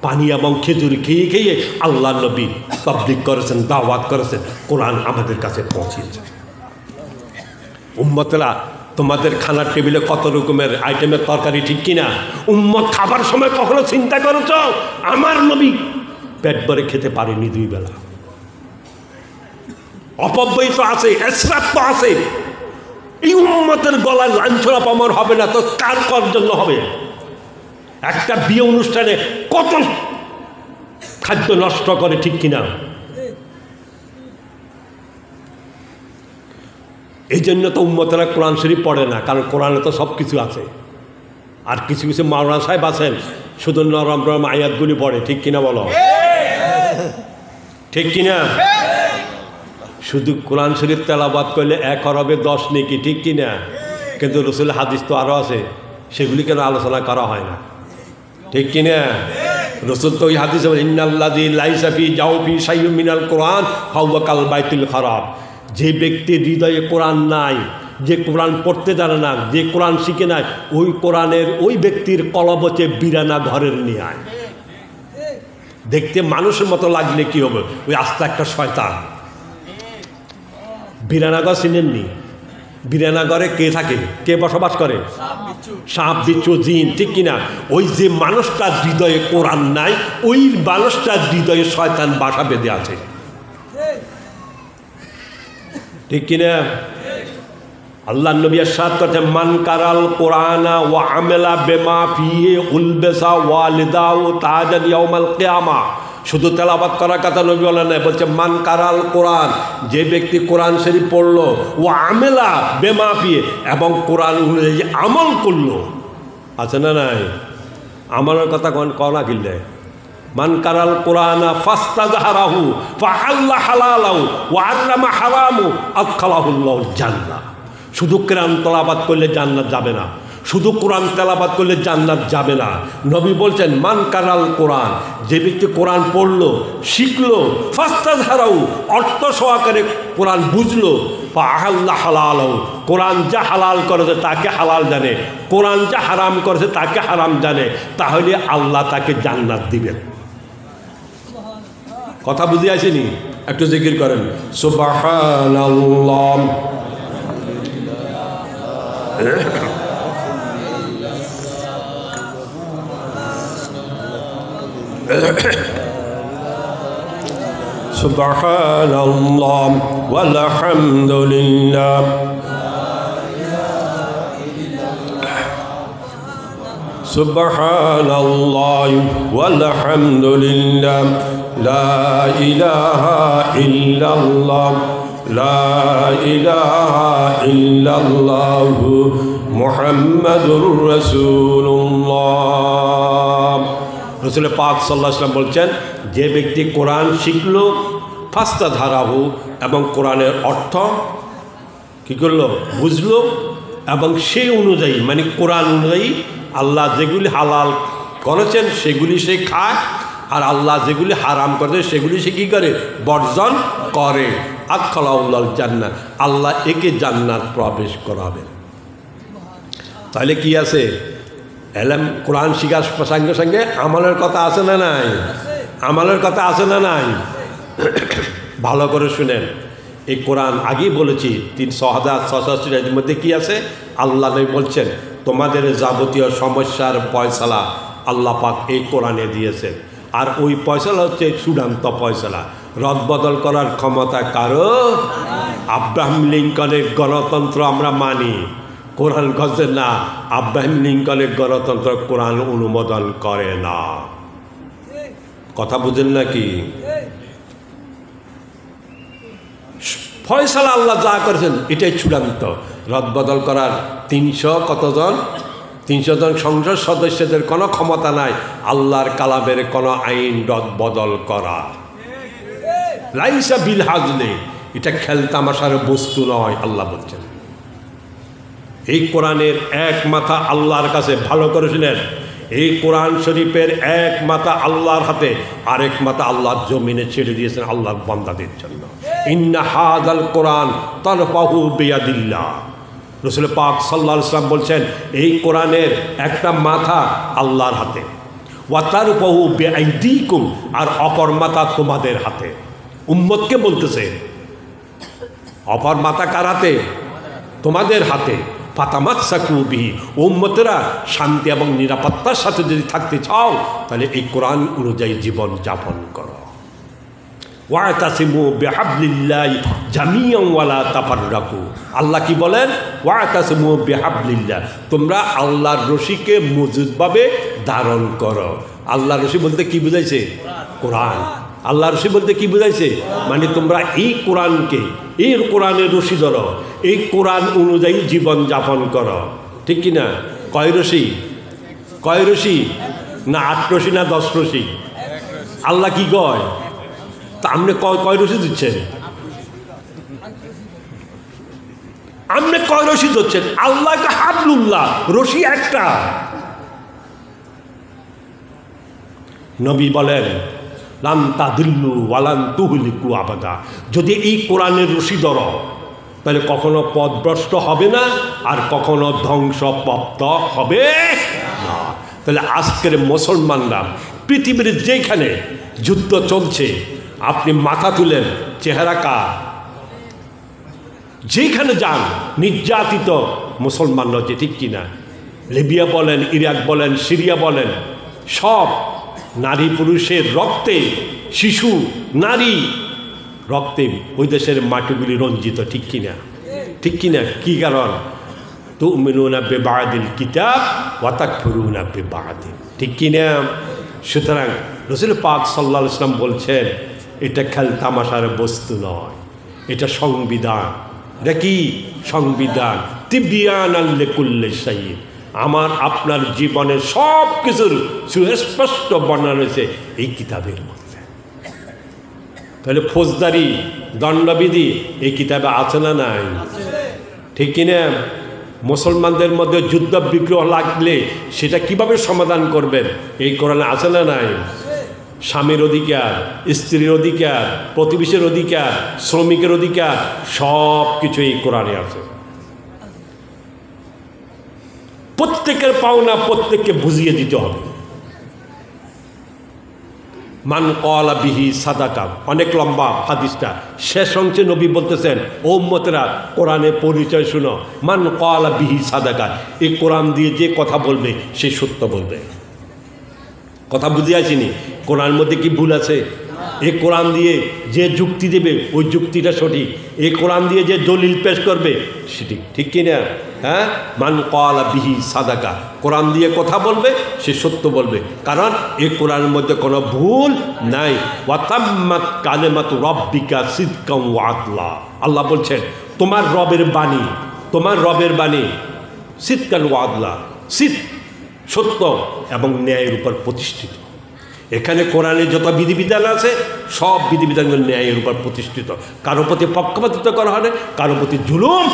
পানি এবং খেজুর খেয়ে খেয়ে আল্লাহ নবী তাবলীগ করেছেন, দাওয়াত করেছেন, কোরআন আমাদের কাছে পৌঁছেছে। উম্মতরা তোমাদের খানার টেবিলে কত রকমের আইটেমের তরকারি, ঠিক কিনা? উম্মত খাবার সময় কখনো চিন্তা করেছ আমার নবী পেট ভরে খেতে পারেনি 2 বেলা? অপব্যয় তো আছে, এসরাফ তো আছে। এই উম্মতের গলার লাঞ্ছনা পামর হবে না তো কার জন্য হবে? একটা বিয়ে অনুষ্ঠানে কত খাদ্য নষ্ট করে, ঠিক কিনা? এই জন্য তো উম্মতেরা কোরআন শরীফ পড়ে না, কারণ কোরআনে তো সব কিছু আছে। আর কিছু কিছু মাওলানা সাহেব আছেন শুধু নরম নরম আয়াতগুলি পড়ে, ঠিক কিনা বলো? ঠিক কিনা? শুধু কোরআন শরীফ তেলাওয়াত করলে 1 অরবে 10 নেকি, ঠিক কিনা? কিন্তু রাসূলের হাদিস তো আরও আছে, সেগুলি কেন আলোচনা করা হয় না, ঠিক কিনা? রাসূল তো ওই হাদিসে বলেন ইন্নাল্লাযী লাইসা ফি জাওফি শাইউম মিনাল কোরআন ফাহুয়া কাল বাইতুল খারাব। যে ব্যক্তির হৃদয়ে কোরআন নাই, যে কোরআন পড়তে জানে না, যে কোরআন শিখে নাই, ওই কোরআনের ওই ব্যক্তির কলব হচ্ছে বিরানা ঘরের নিয়ায়। দেখতে মানুষের মতো লাগলে কি হবে, ওই আস্তে একটা শয়তান। বিরানাঘর চিনেননি? বিরানাঘরে কে থাকে, কে বসবাস করে? সাপ বিচ্ছু জিন, ঠিক কিনা? ওই যে মানুষটার হৃদয়ে কোরআন নাই, ওই মানুষটার হৃদয়ে শয়তান বাসা বেঁধে আছে, ঠিক কিনা? আল্লাহ নবী ইরশাদ করেছেন মান কারাল কোরআনা ওয়া আমেলা বিমা ফিহি উলবিসা ওয়ালিদাউ তাজান ইয়াউমাল কিয়ামা। শুধু তেলাওয়াত করার কথা নবী বলেন না, বলছে মান কারাল কোরআন, যে ব্যক্তি কোরআন শরীফ পড়লো, ও আমেলা বিমা ফিহি, এবং কোরআন অনুযায়ী আমল করলো। আছে না নাই? আমলের কথা কনা কিনলে মান কারাল কোরআনা ফাস্তাযহারাহু ফাহাল্লা হালালাহু ওয়া হারামা হারামু আদখালাহুল্লাহুল জান্নাহ। শুধু কোরআন তেলাওয়াত করলে জান্নাত যাবে না, শুধু কোরআন তেলাওয়াত করলে জান্নাত যাবে না। নবী বলছেন মান কারাল কোরআন, যে ব্যক্তি কোরআন পড়লো, শিখলো, ফাস্তাযহারাহু, অর্থ সহকারে কোরআন বুঝলো, ফাহাল্লা হালালাহু, কোরআন যা হালাল করেছে তাকে হালাল জানে, কোরআন যা হারাম করেছে তাকে হারাম জানে, তাহলে আল্লাহ তাকে জান্নাত দিবেন। কথা বুঝে আসেনি? একটু জিকির করেন সুবহানাল্লাহ। সুবহানাল্লাহ ওয়াল হামদুলিল্লাহ সুবহানাল্লাহ ওয়াল হামদুলিল্লাহ লা ইলাহা ইল্লাল্লাহ লা ইলাহা ইল্লাল্লাহ মুহাম্মাদুর রাসূলুল্লাহ। রাসূল পাক সাল্লাল্লাহু আলাইহি ওয়াসাল্লাম বলছেন যে ব্যক্তি কোরআন শিখলো, ফাস্তাযহারাহু, এবং কোরআনের অর্থ কী করলো, বুঝলো, এবং সেই অনুযায়ী মানে কোরআন অনুযায়ী আল্লাহ যেগুলি হালাল করেছেন সেগুলি সে খায়, আর আল্লাহ যেগুলি হারাম করেছে সেগুলি সে কী করে, বর্জন করে। আদখালাহুল্লাহুল জান্নাহ, আল্লাহ একে জান্নাত প্রবেশ করাবেন। তাহলে কি আছে, এলেম কোরআন শিখার সঙ্গে সঙ্গে আমলের কথা আছে না নাই? আমলের কথা আছে না নাই? ভালো করে শুনেন, এই কোরআন আগেই বলেছি ৩৮৬ মধ্যে কি আছে, আল্লাহ নবী বলছেন তোমাদের যাবতীয় সমস্যার ফয়সালা আল্লাহ পাক এই কোরআনে দিয়েছেন। আর ওই ফয়সালা হচ্ছে চূড়ান্ত ফয়সালা, রদবদল করার ক্ষমতা কারো। আব্রাহাম লিঙ্কনের গণতন্ত্র আমরা মানি, কোরআন গজে না। আব্রাহাম লিঙ্কনের গণতন্ত্র কোরআন অনুমোদন করে না। কথা বুঝেন নাকি? ফয়সালা আল্লাহ যা করেছেন এটাই চূড়ান্ত। রদবদল করার ৩০০ জন সংসদ সদস্যদের কোনো ক্ষমতা নাই আল্লাহর কালামের কোনো আইন রদবদল করা। লাইসা বিল হাজলে, এটা খেলতামাশার বস্তু নয়। আল্লাহ বলছেন এই কোরআনের এক মাথা আল্লাহর কাছে, ভালো করে শুনেন, এই কোরআন শরীফের এক মাথা আল্লাহর হাতে, আরেক মাথা আল্লাহর জমিনে ছেড়ে দিয়েছেন আল্লাহর বান্দাদের জন্য। ইন্না হাযাল কোরআন তারফাহু বিয়াদিল্লাহ। রাসূল পাক সাল্লাল্লাহু আলাইহি ওয়াসাল্লাম বলছেন এই কোরআনের একটা মাথা আল্লাহর হাতে, ওয়া তারফাহু বিআইদিকুম, আর অপর মাথা তোমাদের হাতে। উম্মতকে বলতেছে অপর মাথা কার হাতে? তোমাদের হাতে। ফাতামাসসাকু বিহি, উম্মতেরা শান্তি এবং নিরাপত্তার সাথে যদি থাকতে চাও তাহলে এই কোরআন অনুযায়ী জীবন যাপন করো। ওয়াতাসিমু বিহাবলিল্লাহি জামিআন ওয়া লা তাফাররাকু। আল্লাহ কি বলেন? ওয়াতাসিমু বিহাবলিল্লাহ, তোমরা আল্লাহর রশিকে মজবুতভাবে ধারণ করো। আল্লাহর রশি বলতে কি বুঝাইছে? কোরআন। আল্লাহ রশি বলতে কি বুঝাইছে? মানে তোমরা এই কোরআনকে, এই কোরআনের রশি ধরো, এই কোরআন অনুযায়ী জীবন যাপন করো। ঠিক কিনা? কয় রশি? কয় রশি? না ৮ রশি না ১০ রশি? আল্লাহ কি কয়? তা আপনি কয় রশি দিচ্ছেন? আপনি কয় রশি ধরছেন? আল্লাহকে হাবলুল্লাহ, রশি একটা। নবী বলেন লান তাদিল্লু ওয়ালান তুহলিকু আবাদা, যদি এই কোরআনের রশি ধরো তাহলে কখনো পথভ্রষ্ট হবে না আর কখনো ধ্বংসপ্রাপ্ত হবে না। তাহলে আজকের মুসলমানরা পৃথিবীর যেখানে যুদ্ধ চলছে আপনি মাথা তুলেন, চেহারা কার? যেখানে যান নির্যাতিত মুসলমান রয়েছে, ঠিক কিনা? লিবিয়া বলেন, ইরাক বলেন, সিরিয়া বলেন, সব নারী পুরুষের রক্তে, শিশু নারী রক্তে ওই দেশের মাটিগুলি রঞ্জিত, ঠিক কিনা? ঠিক কিনা? কি কারণ? তুমিনুনা বিবাদিল কিতাব ওয়া তাকফুরুনা বিবাদিল, ঠিক কিনা? সুতরাং রাসূল পাক সাল্লাল্লাহু আলাইহি ওয়াসাল্লাম বলছেন এটা খেল তামাশার বস্তু নয়, এটা সংবিধান। এটা কি সংবিধান? তিবিয়ানাল লিকুল্লি শাইইন, আমার আপনার জীবনের সব কিছুর সুস্পষ্ট বর্ণনা রয়েছে এই কিতাবের মধ্যে। তাহলে ফৌজদারি দণ্ডবিধি এই কিতাবে আছে না নাই? ঠিক কিনা? মুসলমানদের মধ্যে যুদ্ধ বিগ্রহ লাগলে সেটা কিভাবে সমাধান করবেন এই কোরআনে আছে না নাই? স্বামীর অধিকার, স্ত্রীর অধিকার, প্রতিবেশীর অধিকার, শ্রমিকের অধিকার, সব কিছু এই কোরআনে আছে। প্রত্যেকের পাওনা প্রত্যেককে বুঝিয়ে দিতে হবে। মান ক্বালা বিহি সাদাকা, অনেক লম্বা হাদিসটা, শেষ অংশে নবী বলতেছেন ও উম্মতেরা কোরআনের পরিচয় শুনো। মান ক্বালা বিহি সাদাকা, এই কোরআন দিয়ে যে কথা বলবে সে সত্য বলবে। কথা বুঝে আসেনি? কোরআন মধ্যে কি ভুল আছে? এই কোরআন দিয়ে যে যুক্তি দেবে ওই যুক্তিটা সঠিক, এই কোরআন দিয়ে যে দলিল পেশ করবে সেটি ঠিক কিনা? হ্যাঁ, মান ক্বালা বিহি সাদাকা, কোরআন দিয়ে কথা বলবে সে সত্য বলবে, কারণ এই কোরআনের মধ্যে কোনো ভুল নাই। ওয়া তাম্মাত কালিমাতু রাব্বিকা সিদকাম ওয়া আদলা, আল্লাহ বলছেন তোমার রবের বাণী, তোমার রবের বাণী সিদকান ওয়া আদলা, সিদ সত্য এবং ন্যায়ের উপর প্রতিষ্ঠিত। এখানে কোরআনে যত বিধিবিধান আছে সব বিধিবিধানগুলো ন্যায়ের উপর প্রতিষ্ঠিত, কারো প্রতি পক্ষপাতিত্ব করা হয় না, কারো প্রতি জুলুম।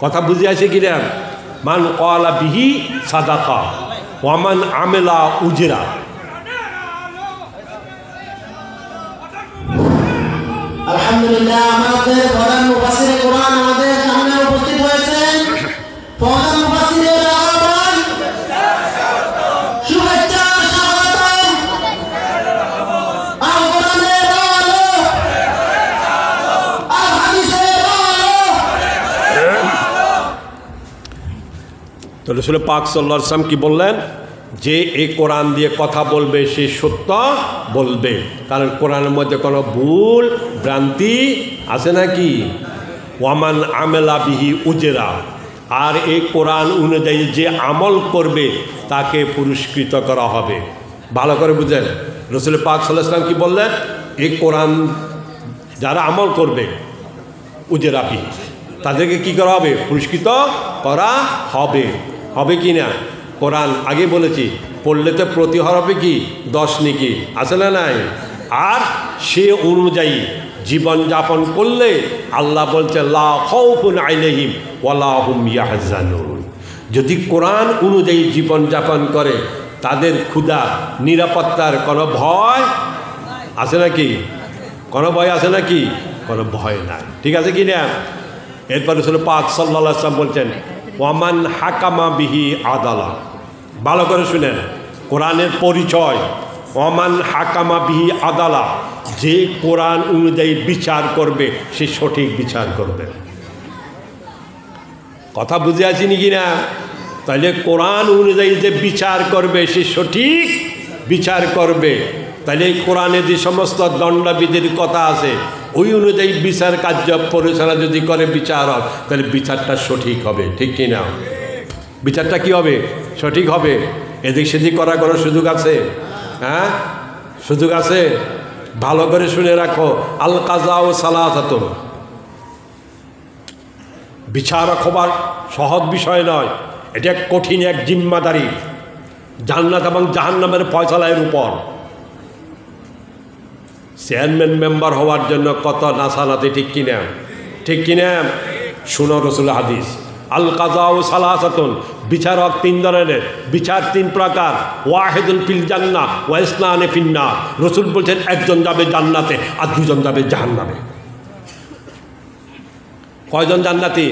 কথা বুঝে আসে কিনা? মান ক্বালা বিহি সাদাকা ওয়া মান আমিলা উজরা। আলহামদুলিল্লাহ, আমাদের প্রধান মুফাসসির কোরআন আমাদের সামনে উপস্থিত হয়েছেন। প্রধান মুফাসসিরের আহ্বান, শুভেচ্ছা, স্বাগতম। আল কোরআনের আলো, আল হাদিসের আলো। তো রাসূল পাক সাল্লাল্লাহু আলাইহি ওয়াসাল্লাম কি বললেন? যে এই কোরআন দিয়ে কথা বলবে সে সত্য বলবে, কারণ কোরআনের মধ্যে কোনো ভুল ভ্রান্তি আছে নাকি? ওয়ামান আমেলা বিহি উজরা, আর এই কোরআন অনুযায়ী যে আমল করবে তাকে পুরস্কৃত করা হবে। ভালো করে বুঝেন, রাসূল পাক সাল্লাল্লাহু আলাইহি ওয়াসাল্লাম কি বললেন? এই কোরআন যারা আমল করবে উজরা বিহি, তাদেরকে কি করা হবে? পুরস্কৃত করা হবে। হবে কি না? কোরআন আগে বলেছি পড়লে তো প্রতি হরফে কি 10 নেকি আছে না নাই? আর সে অনুযায়ী জীবনযাপন করলে আল্লাহ বলছে লা খাউফুন আলাইহিম ওয়ালা হুম ইয়াহজানুন, যদি কোরআন অনুযায়ী জীবনযাপন করে তাদের ক্ষুধা নিরাপত্তার কোনো ভয় আছে নাকি? কোনো ভয় আছে নাকি? কোনো ভয় নাই। ঠিক আছে কি না? এরপর রাসূল পাক সাল্লাল্লাহু আলাইহি ওয়াসাল্লাম বলছেন ওয়ামান হাকামা বিহি আদালা। ভালো করে শুনেন কোরআনের পরিচয়। ওয়ামান হাকামা বিহি আদালা, যে কোরআন অনুযায়ী বিচার করবে সে সঠিক বিচার করবে। কথা বুঝে আসেনি কি না? তাহলে কোরআন অনুযায়ী যে বিচার করবে সে সঠিক বিচার করবে। তাহলে এই কোরআনে যে সমস্ত দণ্ডবিধির কথা আছে ওই অনুযায়ী বিচার কার্য পরিচালনা যদি করে বিচারক, তাহলে বিচারটা সঠিক হবে। ঠিক কি না? বিচারটা কি হবে? সঠিক হবে। এদিক সেদিক করার কোনো সুযোগ আছে? হ্যাঁ, সুযোগ আছে। ভালো করে শুনে রাখো, আল কাজা ও সালাসাতুন, বিচারক হবার সহজ বিষয় নয়, এটা এক কঠিন এক জিম্মাদারি। জান্নাত এবং জাহান্নামের ফয়সালার উপর। চেয়ারম্যান মেম্বার হওয়ার জন্য কত নাসানাতি, ঠিক কিনা? ঠিক কিনা? শুনো রাসূলের হাদিস, আল কাযাউ সালাসাতুন, বিচারক তিন ধরনের, বিচার তিন প্রকার। ওয়াহিদুন ফিল জান্নাহ ওয়া ইসনানি ফিন নার। রাসূল বলছেন একজন যাবে জান্নাতে আর দুজন যাবে জাহান্নামে। কয়জন জান্নাতি?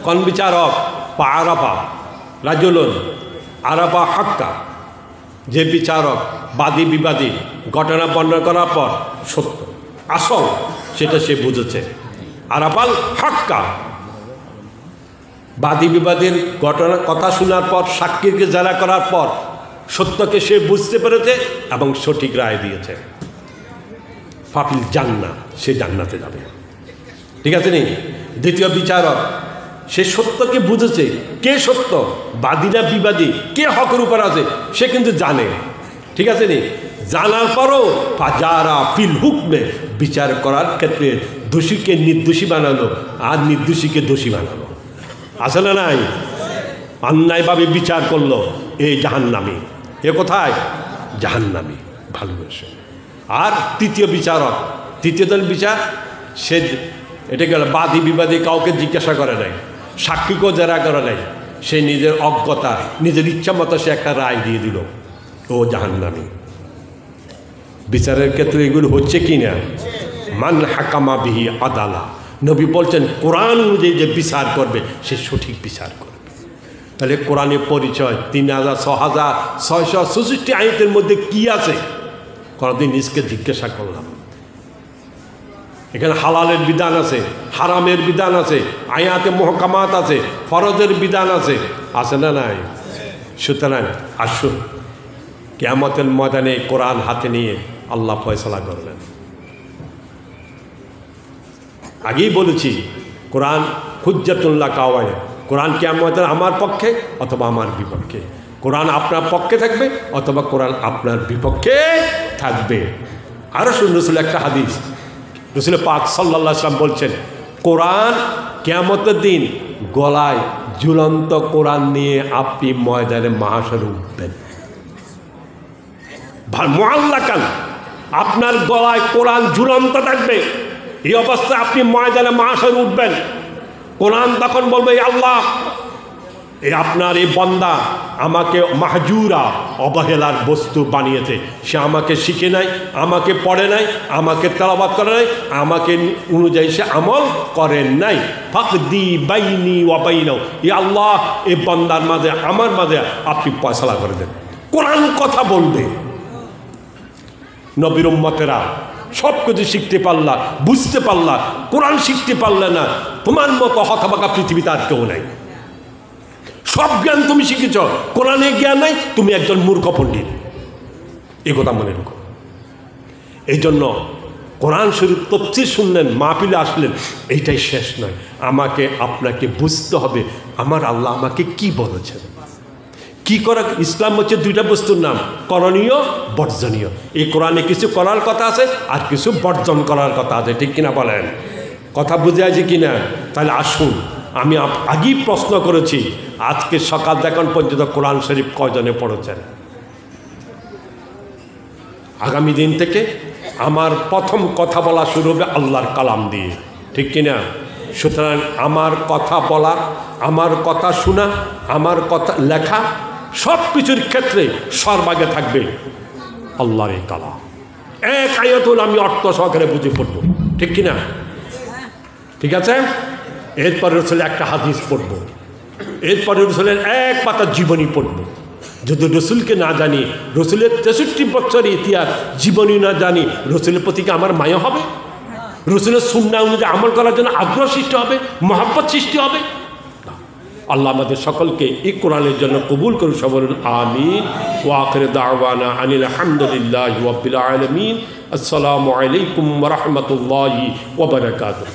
কোন বিচারক? আরাফা রাজুলুন আরাফা হাক্কা, যে বিচারক বাদী বিবাদী ঘটনা বর্ণনা করার পর সত্য আসল সেটা সে বুঝেছে। আরাফাল হাক্কা, বাদী বিবাদীর ঘটনা কথা শোনার পর সাক্ষীকে জেরা করার পর সত্যকে সে বুঝতে পেরেছে এবং সঠিক রায় দিয়েছে। ফাফিল জান্নাহ, সে জান্নাতে যাবে। ঠিক আছে নি? দ্বিতীয় বিচারক, সে সত্যকে বুঝেছে। কে সত্য, বাদী না বিবাদী, কে হকের উপর আছে সে কিন্তু জানে। ঠিক আছে নি? জানার পরও ফাজারা ফিল হুকমে, বিচার করার ক্ষেত্রে দোষীকে নির্দোষী বানালো আর নির্দোষীকে দোষী বানালো। আছে না নাই? অন্যায়ভাবে বিচার করলো, এই জাহান্নামী। এ কোথায়? জাহান্নামী। ভালোবেসে। আর তৃতীয় বিচারক, তৃতীয় দল বিচার, সে এটা গেল বাদী বিবাদী, কাউকে জিজ্ঞাসা করে নাই, সাক্ষীকেও জেরা করে নাই, সে নিজের অজ্ঞতা নিজের ইচ্ছা মতো সে একটা রায় দিয়ে দিল, ও জাহান্নামী। বিচারের ক্ষেত্রে এগুলো হচ্ছে কি না? মান হাকামা বিহি আদালা, নবী বলছেন কোরআন অনুযায়ী যে বিচার করবে সে সঠিক বিচার করবে। তাহলে কোরআনের পরিচয় 3666 আয়াতের মধ্যে কি আছে কোনদিন নিজকে জিজ্ঞাসা করলাম? এখানে হালালের বিধান আছে, হারামের বিধান আছে, আয়াতে মুহকামাত আছে, ফরজের বিধান আছে, আছে না নাই? সুতরাং আসুন কিয়ামতের ময়দানে কোরআন হাতে নিয়ে আল্লাহ ফয়সালা করবেন। আগেই বলেছি কোরআন হুজ্জাতুল্লাহ কাওয়ায়, কোরআন কিয়ামতের আমার পক্ষে অথবা আমার বিপক্ষে, কোরআন আপনার পক্ষে থাকবে অথবা কোরআন আপনার বিপক্ষে থাকবে। আরও শুন রসুল একটা হাদিস, রসুল পাক সাল্লাল্লাহু আলাইহি ওয়াসাল্লাম বলছেন কোরআন কিয়ামতের দিন গলায় ঝুলন্ত কোরআন নিয়ে আপনি ময়দানে মাহশরে উঠবেন। মুআল্লাকান, আপনার গলায় কোরআন ঝুলন্ত থাকবে। এই অবস্থায় আপনি ময়দানে মাহশরে উঠবেন। কোরআন তখন বলবে আল্লাহ, এই আপনার এই বান্দা আমাকে মাহজুরা, অবহেলার বস্তু বানিয়েছে। সে আমাকে শিখে নাই, আমাকে পড়ে নাই, আমাকে তেলাওয়াত করে নাই, আমাকে অনুযায়ী সে আমল করেন নাই। ফাকদি বাইনি ওয়া বাইনাহু, ইয়া আল্লাহ এই বান্দার মাঝে আমার মাঝে আপনি ফয়সালা করে দেন। কোরআন কথা বলবে। নবীর উম্মতেরা সব কিছু শিখতে পারলা, বুঝতে পারলা, কোরআন শিখতে পারলে না, তোমার মতো হতভাগা পৃথিবীতে আর কেউ নাই। সব জ্ঞান তুমি শিখেছ, কোরআনে জ্ঞান নাই, তুমি একজন মূর্খ পণ্ডিত। এই কথা মনে রাখো। এই জন্য কোরআন শরীফ তফসির শুনলেন, মাহফিলে আসলেন, এইটাই শেষ নয়। আমাকে আপনাকে বুঝতে হবে আমার আল্লাহ আমাকে কি বলেছেন, কি করা। ইসলাম হচ্ছে দুইটা বস্তুর নাম, করণীয় বর্জনীয়। এই কোরআনে কিছু করার কথা আছে আর কিছু বর্জন করার কথা আছে, ঠিক কিনা বলেন? কথা বুঝে আছে কিনা? তাহলে আসুন, আমি আগেই প্রশ্ন করেছি, আজকে সকাল এখন পর্যন্ত কোরআন শরীফ কয়জনে পড়েছেন? আগামী দিন থেকে আমার প্রথম কথা বলা শুরু হবে আল্লাহর কালাম দিয়ে, ঠিক কিনা? সুতরাং আমার কথা বলা, আমার কথা শোনা, আমার কথা লেখা, সব কিছুর ক্ষেত্রে সর্বাগে থাকবে আল্লাহর এই কালাম। এক আয়াতুল আমি অর্থ সহকারে বুঝে পড়ব, ঠিক কিনা? ঠিক আছে। এরপরে রসুলের একটা হাদিস পড়ব, এরপরে রসুলের এক পাতা জীবনী পড়ব। যদি রসুলকে না জানি, রসুলের 63 বছরের ইতিহাস জীবনী না জানি, রসুলের প্রতি কি আমার মায়া হবে? রসুলের সুন্নাহ অনুযায়ী আমল করার জন্য আগ্রহ সৃষ্টি হবে, মহব্বত সৃষ্টি হবে? আল্লাহ আমাদের সকলকে এই কোরআনের জন্য কবুল করুন। সবাই বলুন আমিন। ওয়া আখিরু দাওয়ানা আনিল হামদুলিল্লাহি রাব্বিল আলামিন। আসসালামু আলাইকুম ওয়া রাহমাতুল্লাহি ওয়া বারাকাতুহু।